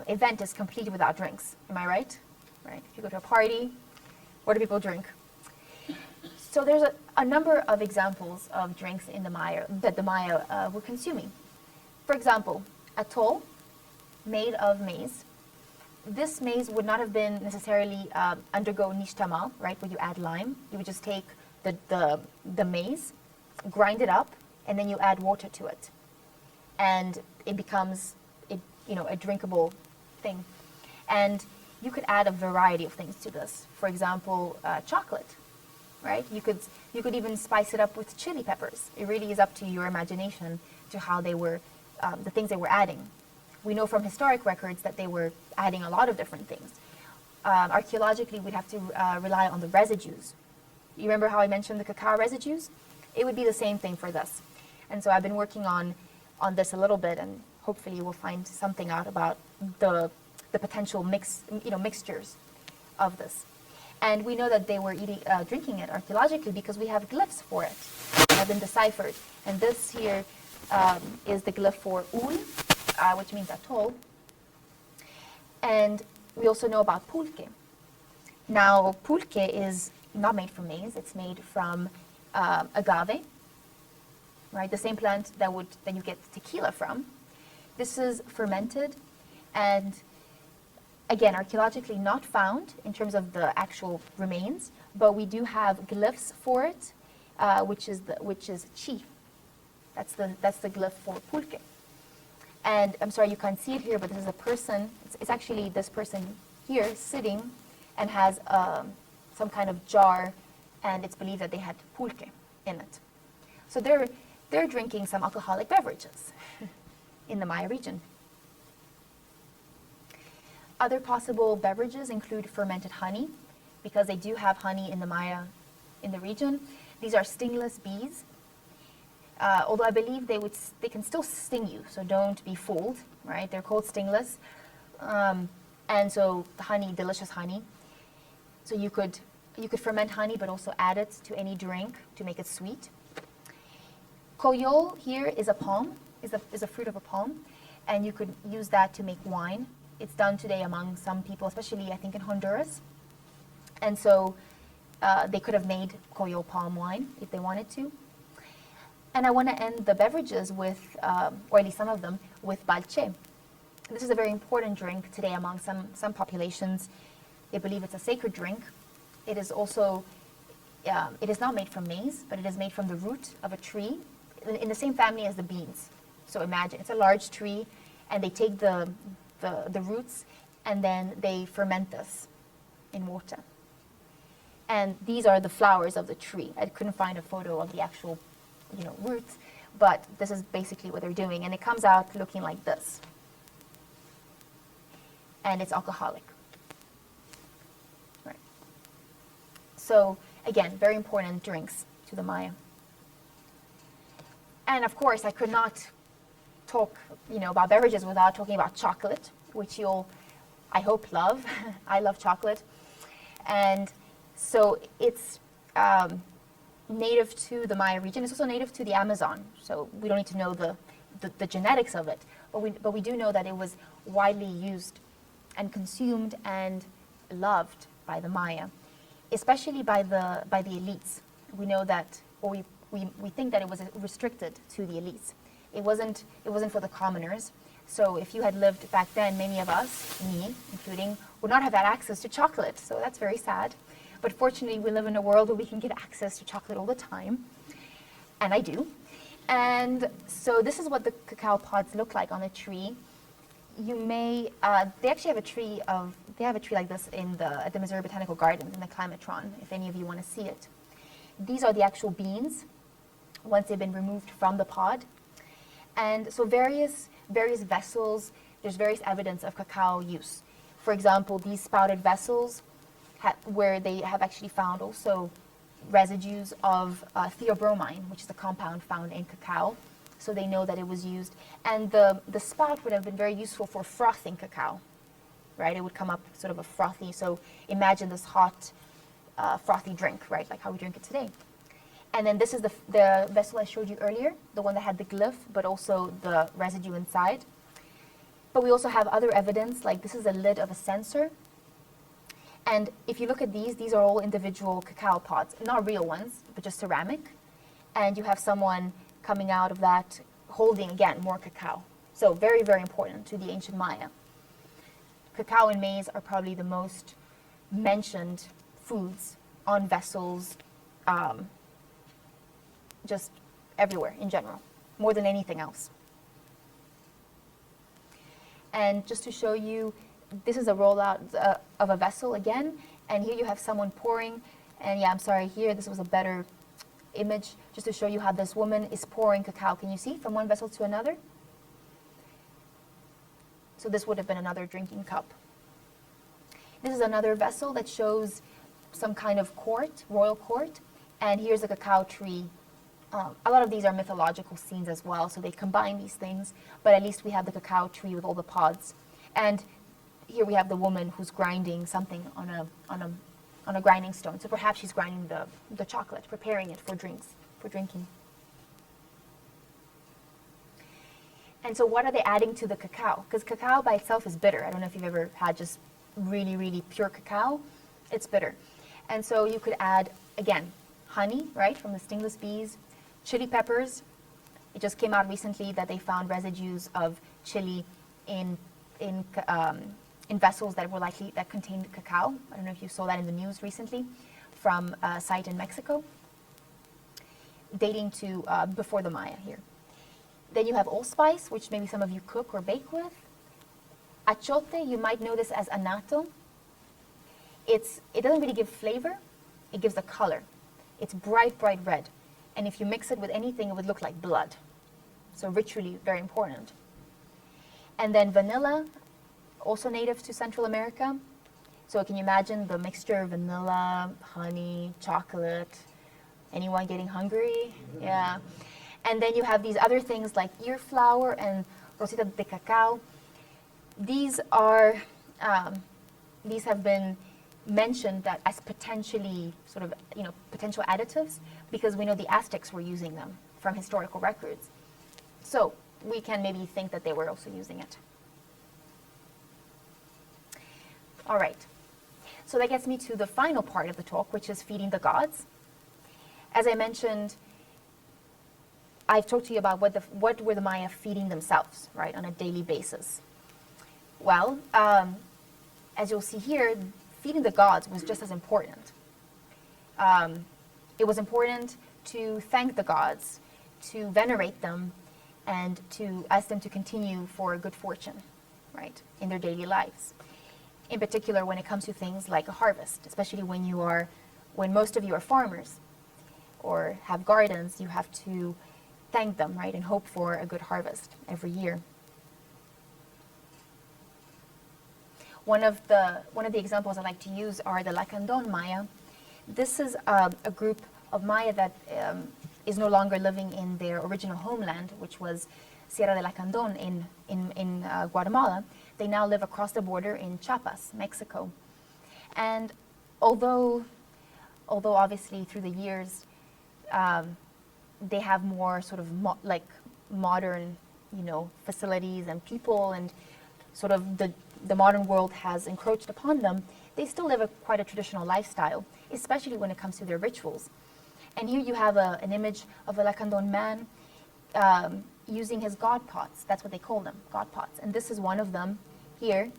event is complete without drinks. Am I right? Right. If you go to a party, what do people drink? So there's a number of examples of drinks in the Maya that the Maya were consuming. For example, atol, made of maize. This maize would not have been necessarily undergo nixtamal, right, where you add lime. You would just take the maize, grind it up, and then you add water to it. And it becomes a drinkable thing. And you could add a variety of things to this. For example, chocolate, right? You could even spice it up with chili peppers. It really is up to your imagination to how they were, the things they were adding. We know from historic records that they were adding a lot of different things. Archaeologically, we'd have to rely on the residues. You remember how I mentioned the cacao residues? It would be the same thing for this. And so I've been working on this a little bit, and hopefully we'll find something out about the potential mixtures of this. And we know that they were drinking it archaeologically because we have glyphs for it that have been deciphered. And this here is the glyph for ul, which means atol. And we also know about pulque. Now, pulque is not made from maize. It's made from agave, right? The same plant that you get tequila from. This is fermented, and again, archaeologically not found in terms of the actual remains, but we do have glyphs for it, which is chi. That's the glyph for pulque. And I'm sorry you can't see it here, but this is a person. It's actually this person here sitting and has some kind of jar, and it's believed that they had pulque in it. So they're drinking some alcoholic beverages in the Maya region. Other possible beverages include fermented honey, because they do have honey in the Maya, in the region. These are stingless bees, although I believe they can still sting you, so don't be fooled, right? They're called stingless, and so the honey, delicious honey. So you could ferment honey, but also add it to any drink to make it sweet. Coyol here is a palm, is a fruit of a palm, and you could use that to make wine. It's done today among some people, especially I think in Honduras. And so they could have made coyol palm wine if they wanted to. And I want to end the beverages with, or at least some of them, with balche. This is a very important drink today among some populations. They believe it's a sacred drink. It is also, it is not made from maize, but it is made from the root of a tree in the same family as the beans. So imagine, it's a large tree, and they take the roots, and then they ferment this in water. And these are the flowers of the tree. I couldn't find a photo of the actual, roots, but this is basically what they're doing. And it comes out looking like this. And it's alcoholic. Right. So again, very important drinks to the Maya. And of course, I could not talk, about beverages without talking about chocolate, which you'll, I hope, love. I love chocolate. And so it's native to the Maya region. It's also native to the Amazon. So we don't need to know the genetics of it, but we do know that it was widely used and consumed and loved by the Maya, especially by the elites. We know that, or we think that it was restricted to the elites. It wasn't for the commoners. So if you had lived back then, many of us, me including, would not have had access to chocolate. So that's very sad. But fortunately, we live in a world where we can get access to chocolate all the time. And I do. And so this is what the cacao pods look like on a tree. You may, they actually have a tree like this at the Missouri Botanical Gardens in the Climatron, if any of you want to see it. These are the actual beans once they've been removed from the pod. And so various vessels, there's various evidence of cacao use. For example, these spouted vessels where they have actually found also residues of theobromine, which is a compound found in cacao. So they know that it was used. And the spout would have been very useful for frothing cacao, right? It would come up sort of a frothy, so imagine this hot, frothy drink, right? Like how we drink it today. And then this is the vessel I showed you earlier, the one that had the glyph, but also the residue inside. But we also have other evidence, like this is a lid of a censer. And if you look at these are all individual cacao pods, not real ones, but just ceramic. And you have someone coming out of that holding, again, more cacao. So very, very important to the ancient Maya. Cacao and maize are probably the most mentioned foods on vessels, just everywhere in general, more than anything else. And just to show you, this is a rollout of a vessel again, and here you have someone pouring, and yeah, I'm sorry, here this was a better image, just to show you how this woman is pouring cacao. Can you see from one vessel to another? So this would have been another drinking cup. This is another vessel that shows some kind of court, royal court, and here's a cacao tree. A lot of these are mythological scenes as well, so they combine these things, but at least we have the cacao tree with all the pods. And here we have the woman who's grinding something on a grinding stone. So perhaps she's grinding the chocolate, preparing it for drinking. And so what are they adding to the cacao? Because cacao by itself is bitter. I don't know if you've ever had just really, really pure cacao. It's bitter. And so you could add, again, honey, right, from the stingless bees, chili peppers. It just came out recently that they found residues of chili in in vessels that contained cacao. I don't know if you saw that in the news recently, from a site in Mexico, dating to before the Maya here. Then you have allspice, which maybe some of you cook or bake with. Achote, you might know this as anato. It doesn't really give flavor, it gives a color. It's bright, bright red. And if you mix it with anything, it would look like blood. So ritually, very important. And then vanilla, also native to Central America. So can you imagine the mixture of vanilla, honey, chocolate? Anyone getting hungry? Yeah. And then you have these other things like ear flour and rosita de cacao. These have been mentioned that as potentially sort of, potential additives, because we know the Aztecs were using them from historical records. So we can maybe think that they were also using it. All right. So that gets me to the final part of the talk, which is feeding the gods. As I mentioned, I've talked to you about what were the Maya feeding themselves, right, on a daily basis. Well, as you'll see here, feeding the gods was just as important. It was important to thank the gods, to venerate them, and to ask them to continue for good fortune, right, in their daily lives. In particular, when it comes to things like a harvest, especially when most of you are farmers or have gardens, you have to thank them, right, and hope for a good harvest every year. One of the examples I like to use are the Lacandon Maya. This is a group of Maya that is no longer living in their original homeland, which was Sierra de Lacandon in Guatemala. They now live across the border in Chiapas, Mexico. And although obviously through the years they have more sort of modern, facilities and people, and sort of the modern world has encroached upon them, they still live quite a traditional lifestyle, especially when it comes to their rituals. And here you have an image of a Lacandon man using his god pots. That's what they call them, god pots. And this is one of them here.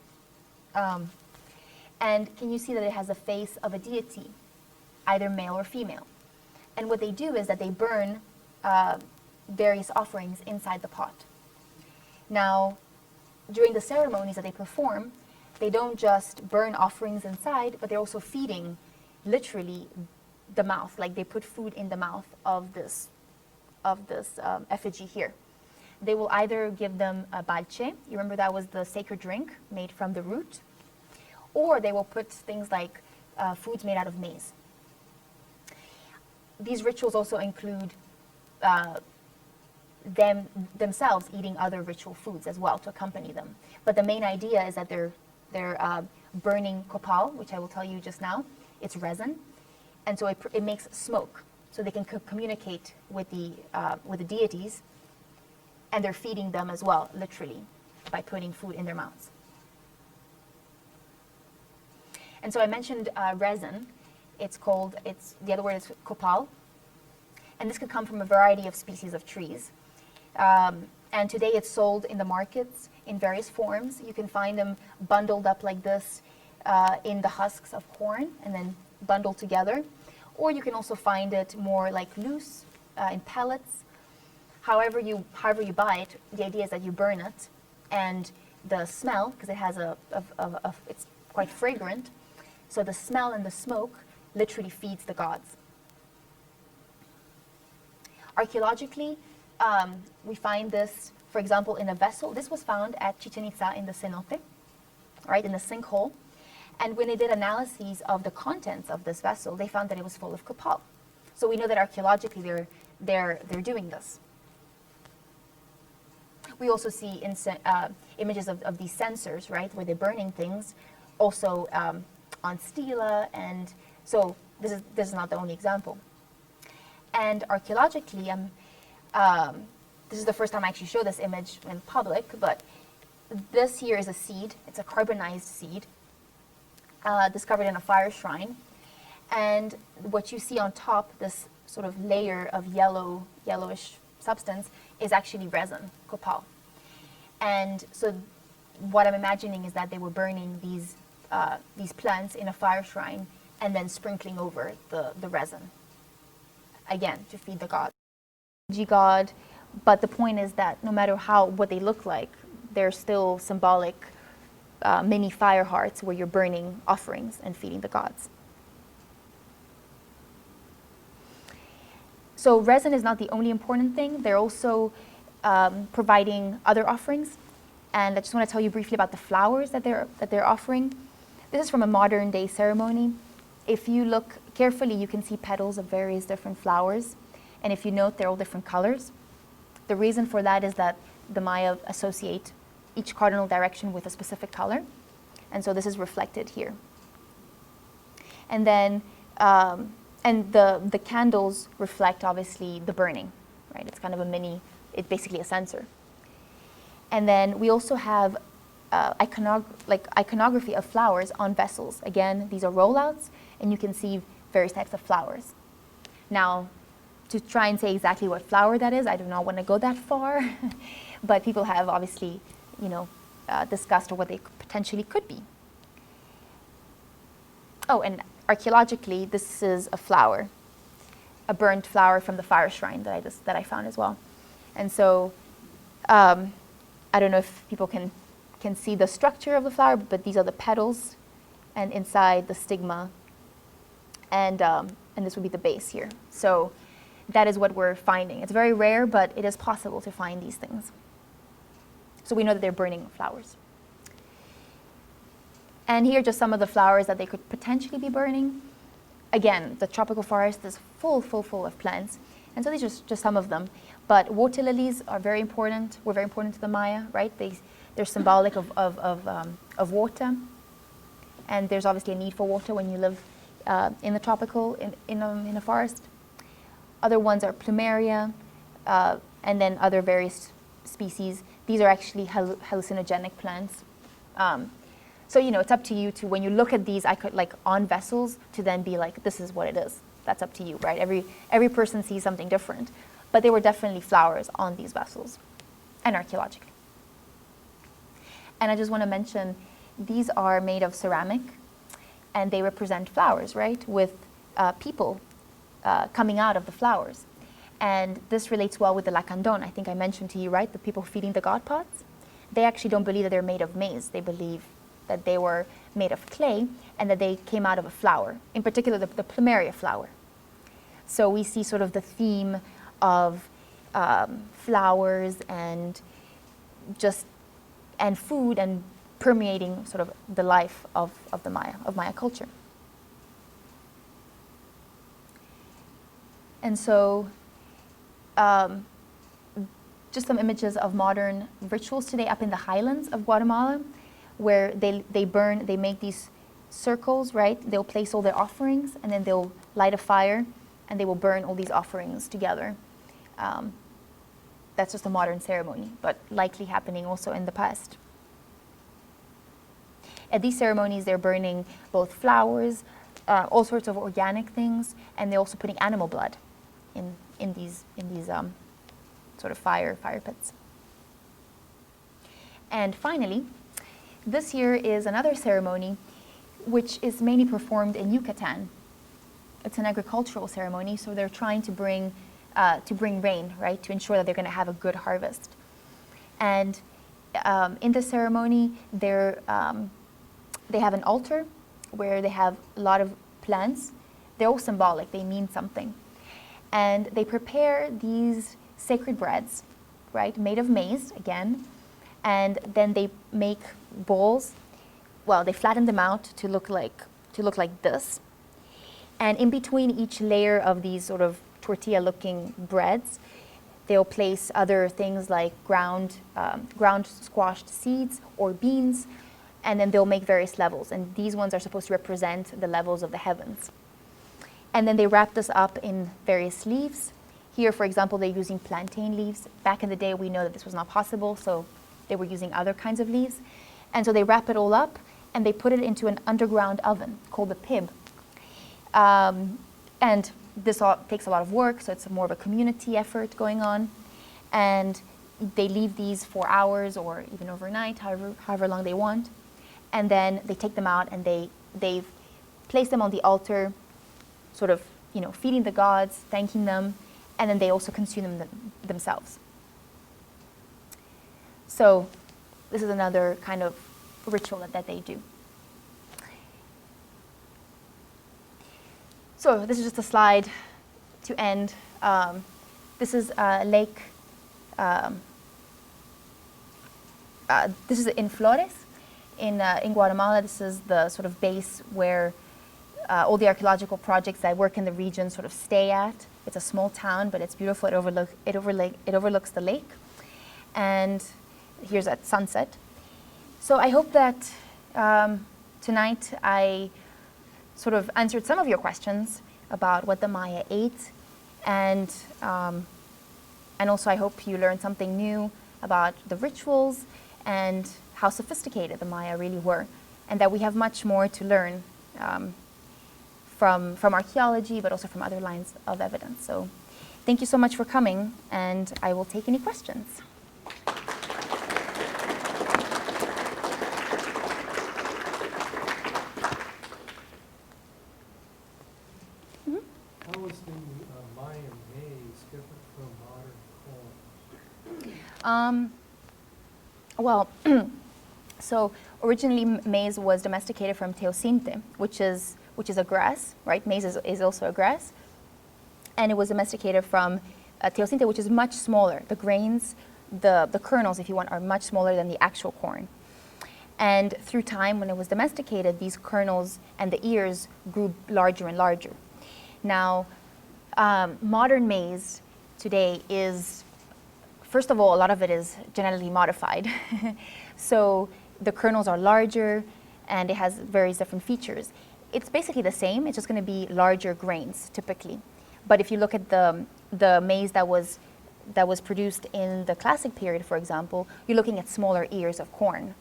And can you see that it has a face of a deity, either male or female? And what they do is that they burn various offerings inside the pot. Now, during the ceremonies that they perform, they don't just burn offerings inside, but they're also feeding, literally, the mouth. Like they put food in the mouth of this effigy here. They will either give them a balche, you remember that was the sacred drink made from the root, or they will put things like foods made out of maize. These rituals also include themselves eating other ritual foods as well to accompany them. But the main idea is that they're burning copal, which I will tell you just now. It's resin, and so it makes smoke, so they can communicate with the deities, and they're feeding them as well, literally, by putting food in their mouths. And so I mentioned resin. The other word is copal, and this could come from a variety of species of trees. And today it's sold in the markets in various forms. You can find them bundled up like this in the husks of corn and then bundled together. Or you can also find it more like loose in pellets. However you buy it, the idea is that you burn it, and the smell, because it has it's quite fragrant, so the smell and the smoke literally feeds the gods. Archaeologically, we find this, for example, in a vessel. This was found at Chichen Itza in the cenote, right, in the sinkhole. And when they did analyses of the contents of this vessel, they found that it was full of copal. So we know that archaeologically they're doing this. We also see images of these censers, right, where they're burning things, also on stela, and so this is not the only example. And archaeologically, this is the first time I actually show this image in public, but this here is a seed. It's a carbonized seed discovered in a fire shrine. And what you see on top, this sort of layer of yellowish substance, is actually resin, copal. And so what I'm imagining is that they were burning these plants in a fire shrine and then sprinkling over the resin, again, to feed the god. God, but the point is that no matter what they look like, they're still symbolic mini fire hearts where you're burning offerings and feeding the gods. So resin is not the only important thing. They're also providing other offerings. And I just want to tell you briefly about the flowers that they're offering. This is from a modern day ceremony. If you look carefully, you can see petals of various different flowers. And if you note, they're all different colors. The reason for that is that the Maya associate each cardinal direction with a specific color. And so this is reflected here. And then, and the candles reflect, obviously, the burning, right? It's kind of it's basically a sensor. And then we also have iconography of flowers on vessels. Again, these are rollouts, and you can see various types of flowers. Now, to try and say exactly what flower that is, I do not want to go that far, but people have obviously, discussed what they potentially could be. Oh, and archaeologically, this is a flower, a burnt flower from the fire shrine that I found as well. And so, I don't know if people can see the structure of the flower, but these are the petals, and inside the stigma, and this would be the base here. So that is what we're finding. It's very rare, but it is possible to find these things. So we know that they're burning flowers. And here are just some of the flowers that they could potentially be burning. Again, the tropical forest is full of plants. And so these are just some of them. But water lilies are very important. Were very important to the Maya, right? They're symbolic of water. And there's obviously a need for water when you live in the tropical, in a forest. Other ones are plumeria, and then other various species. These are actually hallucinogenic plants. So, it's up to you to, when you look at these on vessels, to then be like, this is what it is. That's up to you, right? Every person sees something different. But there were definitely flowers on these vessels, and archaeologically. And I just want to mention, these are made of ceramic, and they represent flowers, right? With people coming out of the flowers. And this relates well with the lacandon. I think I mentioned to you, right? The people feeding the god pots. They actually don't believe that they're made of maize. They believe that they were made of clay and that they came out of a flower, in particular the plumeria flower. So we see sort of the theme of flowers and food and permeating sort of the life of Maya culture. And so just some images of modern rituals today up in the highlands of Guatemala, where they make these circles, right? They'll place all their offerings, and then they'll light a fire, and they will burn all these offerings together. That's just a modern ceremony, but likely happening also in the past. At these ceremonies, they're burning both flowers, all sorts of organic things, and they're also putting animal blood in these sort of fire pits. And finally, this here is another ceremony which is mainly performed in Yucatan. It's an agricultural ceremony, so they're trying to bring rain, right, to ensure that they're going to have a good harvest. And in the ceremony, they have an altar where they have a lot of plants. They're all symbolic, they mean something. And they prepare these sacred breads, right, made of maize, again, and then they make bowls. Well, they flatten them out to look like this. And in between each layer of these sort of tortilla-looking breads, they'll place other things like ground squashed seeds or beans, and then they'll make various levels. And these ones are supposed to represent the levels of the heavens. And then they wrap this up in various leaves. Here, for example, they're using plantain leaves. Back in the day, we know that this was not possible, so they were using other kinds of leaves. And so they wrap it all up, and they put it into an underground oven called a pib. And this all takes a lot of work, so it's more of a community effort going on. And they leave these for hours or even overnight, however long they want, and then they take them out and they place them on the altar, sort of, feeding the gods, thanking them, and then they also consume them themselves. So this is another kind of ritual that they do. So this is just a slide to end. This is a lake. This is in Flores, in Guatemala. This is the sort of base where all the archaeological projects that work in the region sort of stay at. It's a small town, but it's beautiful. It overlooks the lake, and here's at sunset. So I hope that tonight I sort of answered some of your questions about what the Maya ate, and also I hope you learned something new about the rituals and how sophisticated the Maya really were, and that we have much more to learn from archaeology, but also from other lines of evidence. So thank you so much for coming, and I will take any questions. How is the Mayan maize different from modern corn? Well, so originally maize was domesticated from teosinte, which is a grass, right? Maize is also a grass, and it was domesticated from teosinte, which is much smaller. The grains, the kernels, if you want, are much smaller than the actual corn. And through time, when it was domesticated, these kernels and the ears grew larger and larger. Now, modern maize today is, first of all, a lot of it is genetically modified. So the kernels are larger and it has various different features. It's basically the same, it's just going to be larger grains typically. But if you look at the maize that was produced in the classic period, for example, you're looking at smaller ears of corn.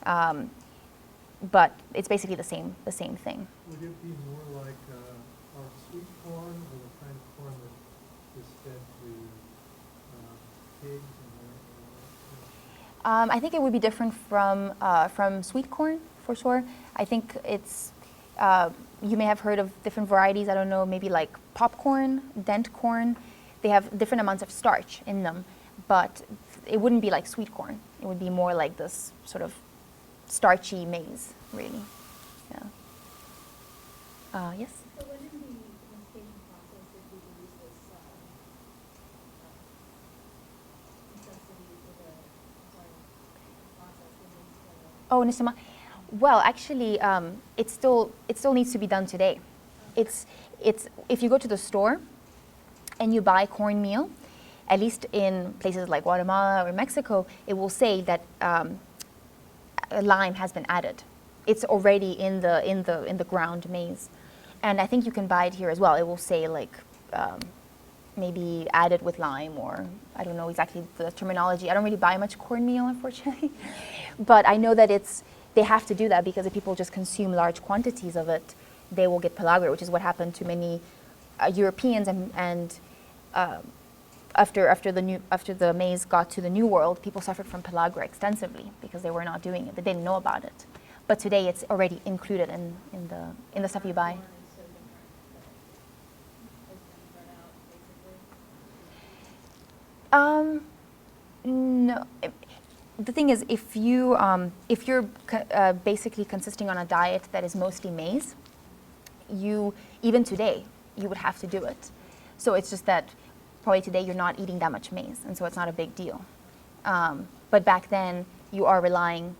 But it's basically the same thing. Would it be more like our sweet corn, or the kind of corn that is fed to pigs? I think it would be different from sweet corn, for sure. I think it's, you may have heard of different varieties, I don't know, maybe like popcorn, dent corn. They have different amounts of starch in them, but it wouldn't be like sweet corn. It would be more like this sort of starchy maize, really. Yeah. Yes? So when in the domestication process did you use this necessity for the process? Oh, Nishima. Well, actually, it still needs to be done today. It's if you go to the store and you buy cornmeal, at least in places like Guatemala or Mexico, it will say that lime has been added. It's already in the ground maize, and I think you can buy it here as well. It will say like maybe added with lime, or I don't know exactly the terminology. I don't really buy much cornmeal, unfortunately, but I know that they have to do that because if people just consume large quantities of it, they will get pellagra, which is what happened to many Europeans and after the maize got to the New World, people suffered from pellagra extensively because they were not doing it. They didn't know about it. But today it's already included in the stuff you buy. No. The thing is, if you're basically consisting on a diet that is mostly maize, even today you would have to do it. So it's just that probably today you're not eating that much maize, and so it's not a big deal. But back then you are relying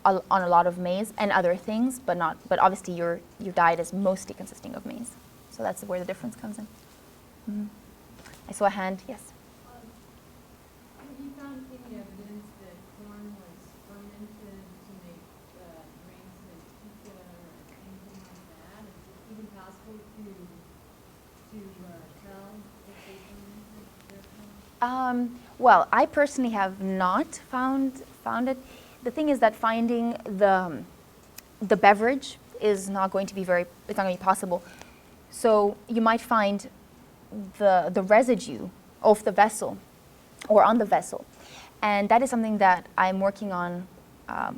on a lot of maize and other things, but obviously your diet is mostly consisting of maize. So that's where the difference comes in. Mm-hmm. I saw a hand. Yes. Have you found any evidence that corn was fermented to make grains like pizza or anything like that? Is it even possible to tell if they fermented? Well, I personally have not found it. The thing is that finding the beverage is not going to be possible. So you might find the residue of the vessel or on the vessel, And that is something that I'm working on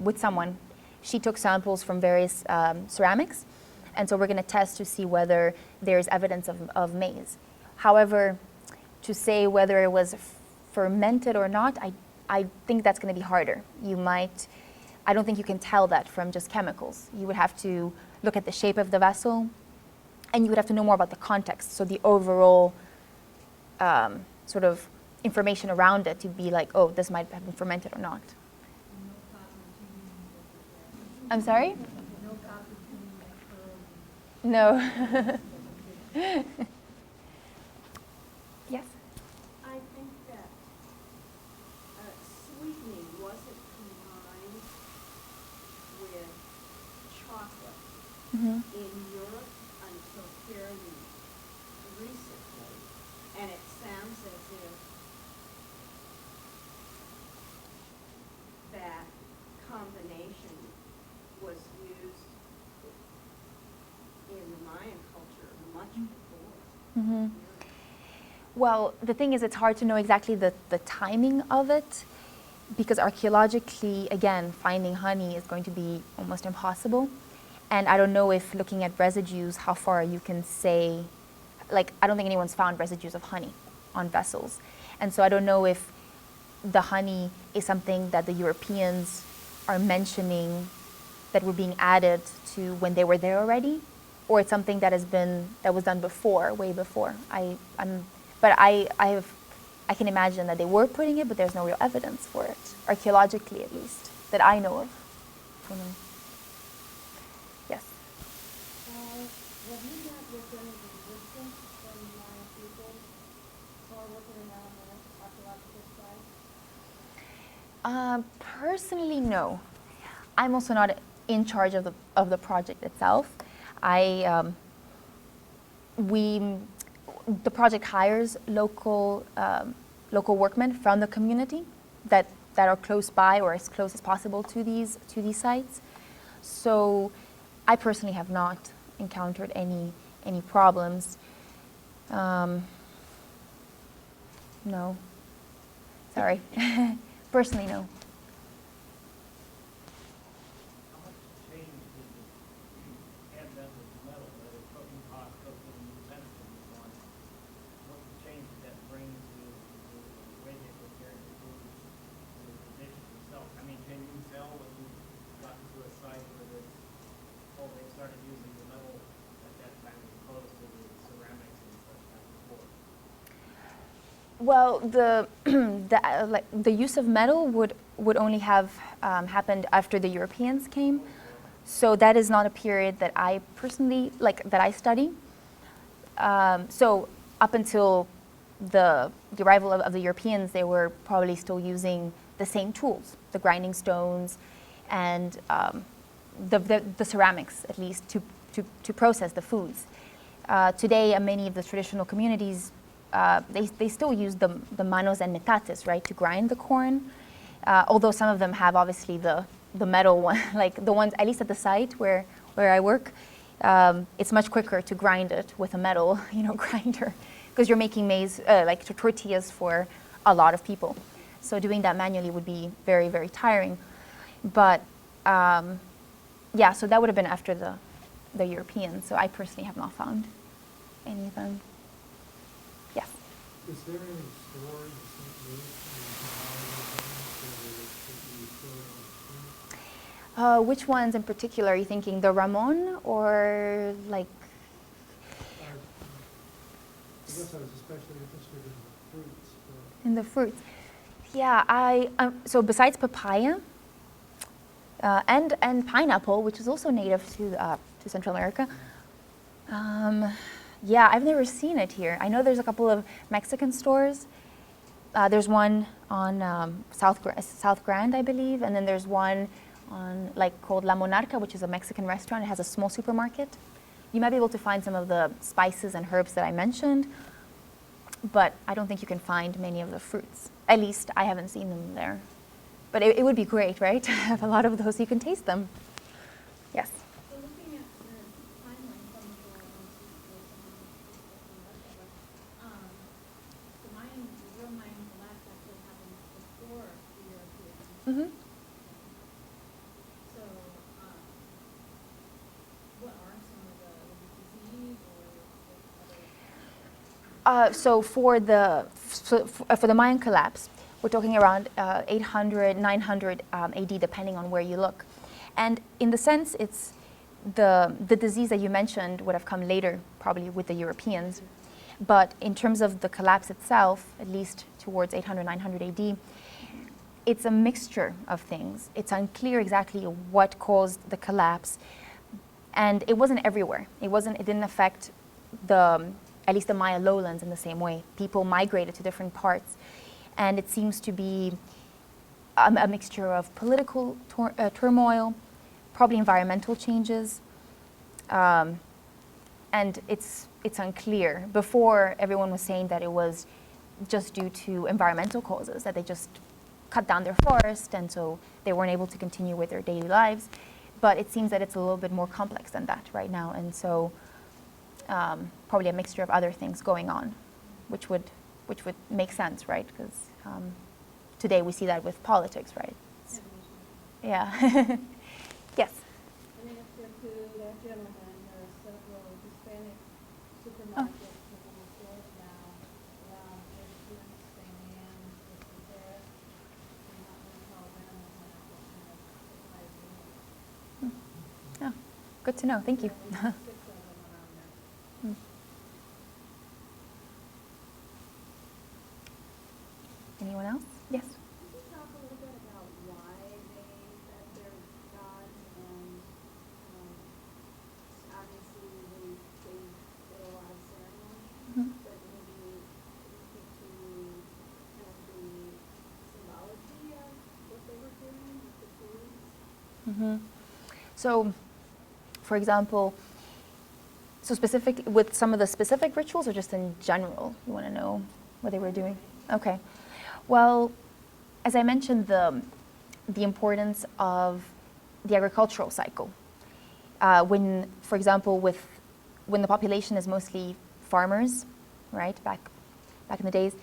with someone. She took samples from various ceramics, and so we're going to test to see whether there's evidence of maize. However, to say whether it was fermented or not, I think that's going to be harder. I don't think you can tell that from just chemicals. You would have to look at the shape of the vessel, and you would have to know more about the context, so the overall sort of information around it to be like, oh, this might have been fermented or not. No copper tuning over there. I'm sorry? No copper tuning like pearl. No. Yes? I think that sweetening wasn't combined with chocolate in Europe until fairly recently. And it sounds as if that combination was used in the Mayan culture much before. Mm-hmm. Well, the thing is, it's hard to know exactly the timing of it, because archaeologically, again, finding honey is going to be almost impossible. And I don't know if looking at residues, how far you can say, like, I don't think anyone's found residues of honey on vessels. And so I don't know if the honey is something that the Europeans are mentioning that were being added to when they were there already, or it's something that was done before, way before. But I can imagine that they were putting it, but there's no real evidence for it, archaeologically at least, that I know of. Yes. Have you met with any resistance from Mayan people who are working around the archaeological site? Personally, no. I'm also not in charge of the project itself. The project hires local workmen from the community that are close by or as close as possible to these sites. So I personally have not encountered any problems. No. Sorry. Personally, no. How much change did the advent of metal, whether cooking pot, cooking utensils, and so on, what change did that bring to the way they prepared the food, the dishes themselves? I mean, can you tell when you got to a site where they started using the metal at that time as opposed to the ceramics and such like before? Well, the use of metal would only have happened after the Europeans came, so that is not a period that I personally that I study. So up until the arrival of the Europeans, they were probably still using the same tools, the grinding stones, and the ceramics, at least to process the foods. Today, many of the traditional communities, they still use the manos and metates, right, to grind the corn. Although some of them have obviously the metal one, like the ones, at least at the site where I work, it's much quicker to grind it with a metal, grinder, because you're making maize, like tortillas for a lot of people. So doing that manually would be very, very tiring. But yeah, so that would have been after the Europeans. So I personally have not found any of them. Yes. Is there any storage of St. Louis that you store on? Which ones in particular are you thinking? The Ramon or like? I guess I was especially interested in the fruits. In the fruits. Yeah, so besides papaya and pineapple, which is also native to Central America, yeah, I've never seen it here. I know there's a couple of Mexican stores. There's one on South Grand, I believe, and then there's one on called La Monarca, which is a Mexican restaurant. It has a small supermarket. You might be able to find some of the spices and herbs that I mentioned, but I don't think you can find many of the fruits. At least I haven't seen them there. But it would be great, right, to have a lot of those so you can taste them. Yes. So looking at the timeline from the Mayan, the real Mayan collapse actually happened before Mm-hmm. So, what are some of the disease or other? So for the Mayan collapse, we're talking around 800, 900 AD, depending on where you look. And in the sense, it's the disease that you mentioned would have come later, probably with the Europeans. But in terms of the collapse itself, at least towards 800, 900 AD, it's a mixture of things. It's unclear exactly what caused the collapse. And it wasn't everywhere. It didn't affect at least the Maya lowlands in the same way. People migrated to different parts. And it seems to be a mixture of political turmoil, probably environmental changes, and it's unclear. Before, everyone was saying that it was just due to environmental causes, that they just cut down their forest, and so they weren't able to continue with their daily lives. But it seems that it's a little bit more complex than that right now, and so probably a mixture of other things going on, which would make sense, right? Because today we see that with politics, right? Yeah. Yes. I mean, if you're to that gentleman, there are several Hispanic supermarkets within the stores now around Peten, St. Anne's, Mr. Paris. I'm not going to call them and have what kind of supplies we need. Oh, good to know. Thank you. Yeah, we have 6 of them around there. Anyone else? Yes. Could you talk a little bit about why they fed their gods and obviously they did a lot of ceremony, Mhm. but maybe speak to kind of the symbology of what they were doing with the foods? Mm-hmm. So, for example, specific with some of the specific rituals, or just in general, you want to know what they were doing? Okay. Well, as I mentioned, the importance of the agricultural cycle. When, for example, when the population is mostly farmers, right, back in the days,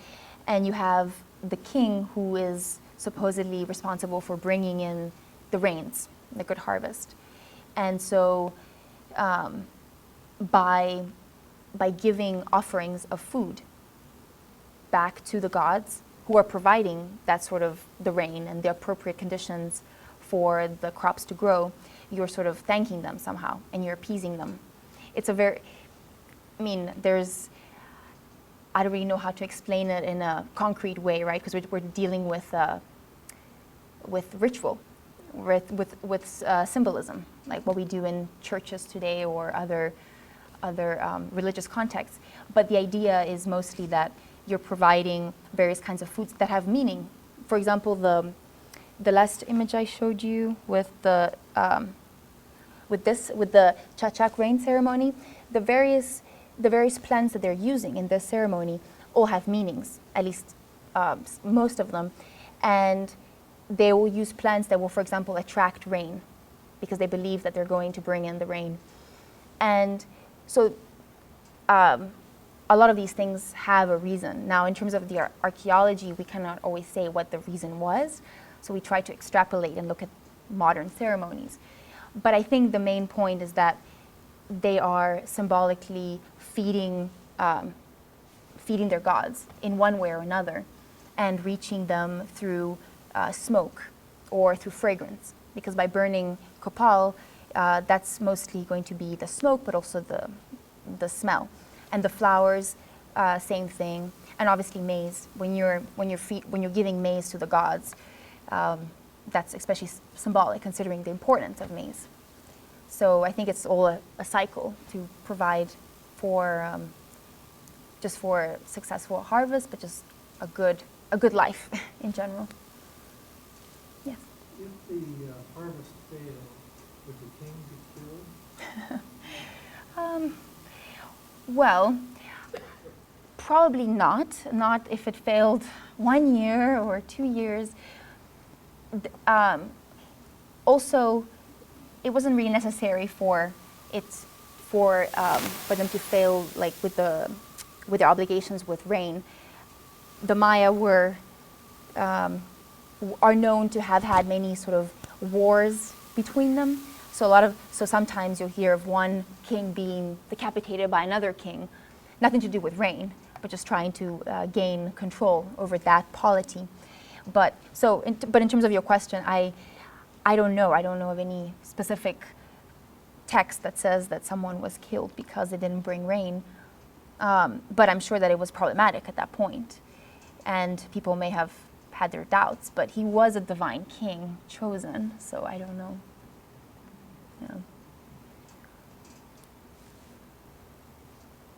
and you have the king who is supposedly responsible for bringing in the rains, the good harvest, and so by giving offerings of food back to the gods who are providing that sort of the rain and the appropriate conditions for the crops to grow, you're sort of thanking them somehow and you're appeasing them. It's a very, I mean, I don't really know how to explain it in a concrete way, right? Because we're dealing with ritual, with symbolism, like what we do in churches today or other religious contexts. But the idea is mostly that you're providing various kinds of foods that have meaning. For example, the last image I showed you with the Chachak rain ceremony, the various plants that they're using in this ceremony all have meanings, at least most of them, and they will use plants that will, for example, attract rain because they believe that they're going to bring in the rain. And so a lot of these things have a reason. Now, in terms of the archaeology, we cannot always say what the reason was, so we try to extrapolate and look at modern ceremonies. But I think the main point is that they are symbolically feeding their gods in one way or another and reaching them through smoke or through fragrance. Because by burning copal, that's mostly going to be the smoke, but also the smell. And the flowers, same thing. And obviously maize. When you're giving maize to the gods, that's especially symbolic, considering the importance of maize. So I think it's all a cycle to provide for just for successful harvest, but just a good life in general. Yes. If the harvest failed, would the king be killed? Well, probably not. Not if it failed 1 year or 2 years. Also, it wasn't really necessary for them to fail, like with their obligations with rain. The Maya were are known to have had many sort of wars between them. So sometimes you'll hear of one king being decapitated by another king, nothing to do with rain, but just trying to gain control over that polity. But in terms of your question, I don't know. I don't know of any specific text that says that someone was killed because it didn't bring rain. But I'm sure that it was problematic at that point, and people may have had their doubts. But he was a divine king chosen, so I don't know. Yeah.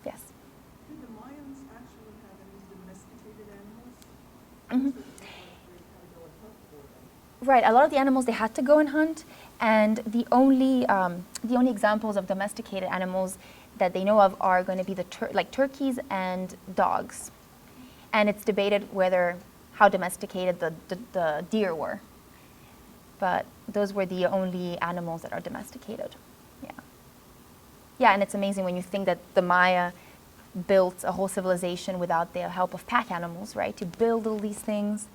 Yes. Did the Mayans actually have any domesticated animals? Mhm. They kind of go and hunt for them. Right. A lot of the animals they had to go and hunt, and the only examples of domesticated animals that they know of are going to be like turkeys and dogs, and it's debated how domesticated the deer were. But those were the only animals that are domesticated. Yeah. Yeah, and it's amazing when you think that the Maya built a whole civilization without the help of pack animals, right? To build all these things.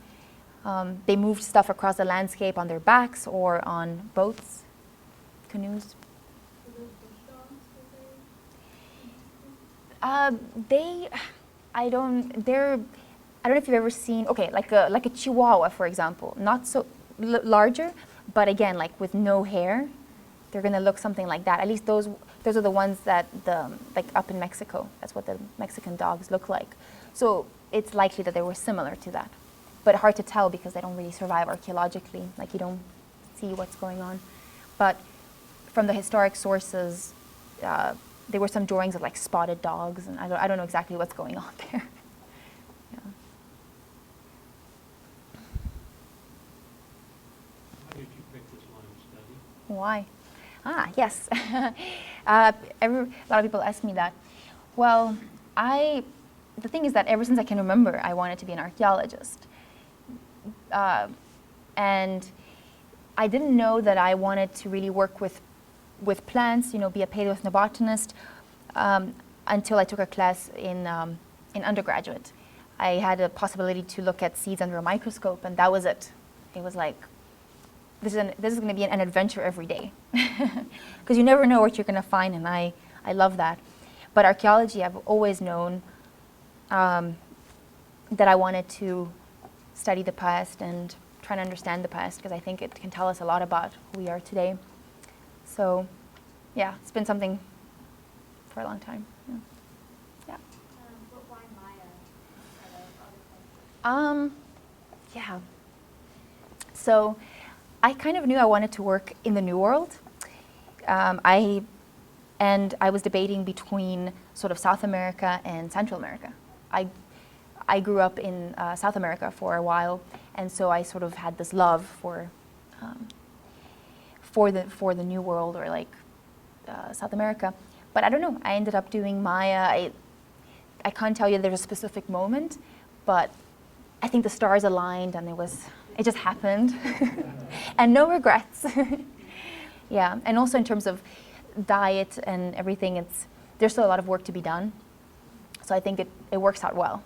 They moved stuff across the landscape on their backs or on boats, canoes. Were those bush dogs, I don't know if you've ever seen, okay, like a Chihuahua, for example, not so larger, but again, like with no hair, they're gonna look something like that. At least those are the ones that like up in Mexico, that's what the Mexican dogs look like. So it's likely that they were similar to that, but hard to tell because they don't really survive archaeologically, like you don't see what's going on. But from the historic sources, there were some drawings of like spotted dogs, and I don't know exactly what's going on there. Yeah. How did you pick this line of study? Why? Yes. A lot of people ask me that. Well, the thing is that ever since I can remember, I wanted to be an archaeologist. And I didn't know that I wanted to really work with plants, be a paleoethnobotanist, until I took a class in undergraduate. I had a possibility to look at seeds under a microscope, and that was it. It was like, this is going to be an adventure every day, because you never know what you're going to find, and I love that. But archaeology, I've always known that I wanted to study the past and try to understand the past, because I think it can tell us a lot about who we are today. So, yeah, it's been something for a long time. Yeah. But why Maya instead of other cultures? Yeah. So, I kind of knew I wanted to work in the New World. I was debating between sort of South America and Central America. I grew up in South America for a while, and so I sort of had this love for the New World, or like South America. But I don't know, I ended up doing Maya. I can't tell you there's a specific moment, but I think the stars aligned and it just happened. And no regrets. Yeah, and also in terms of diet and everything, there's still a lot of work to be done. So I think it works out well.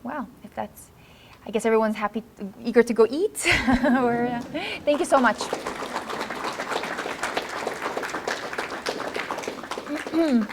Wow, I guess everyone's eager to go eat. Thank you so much. Mm.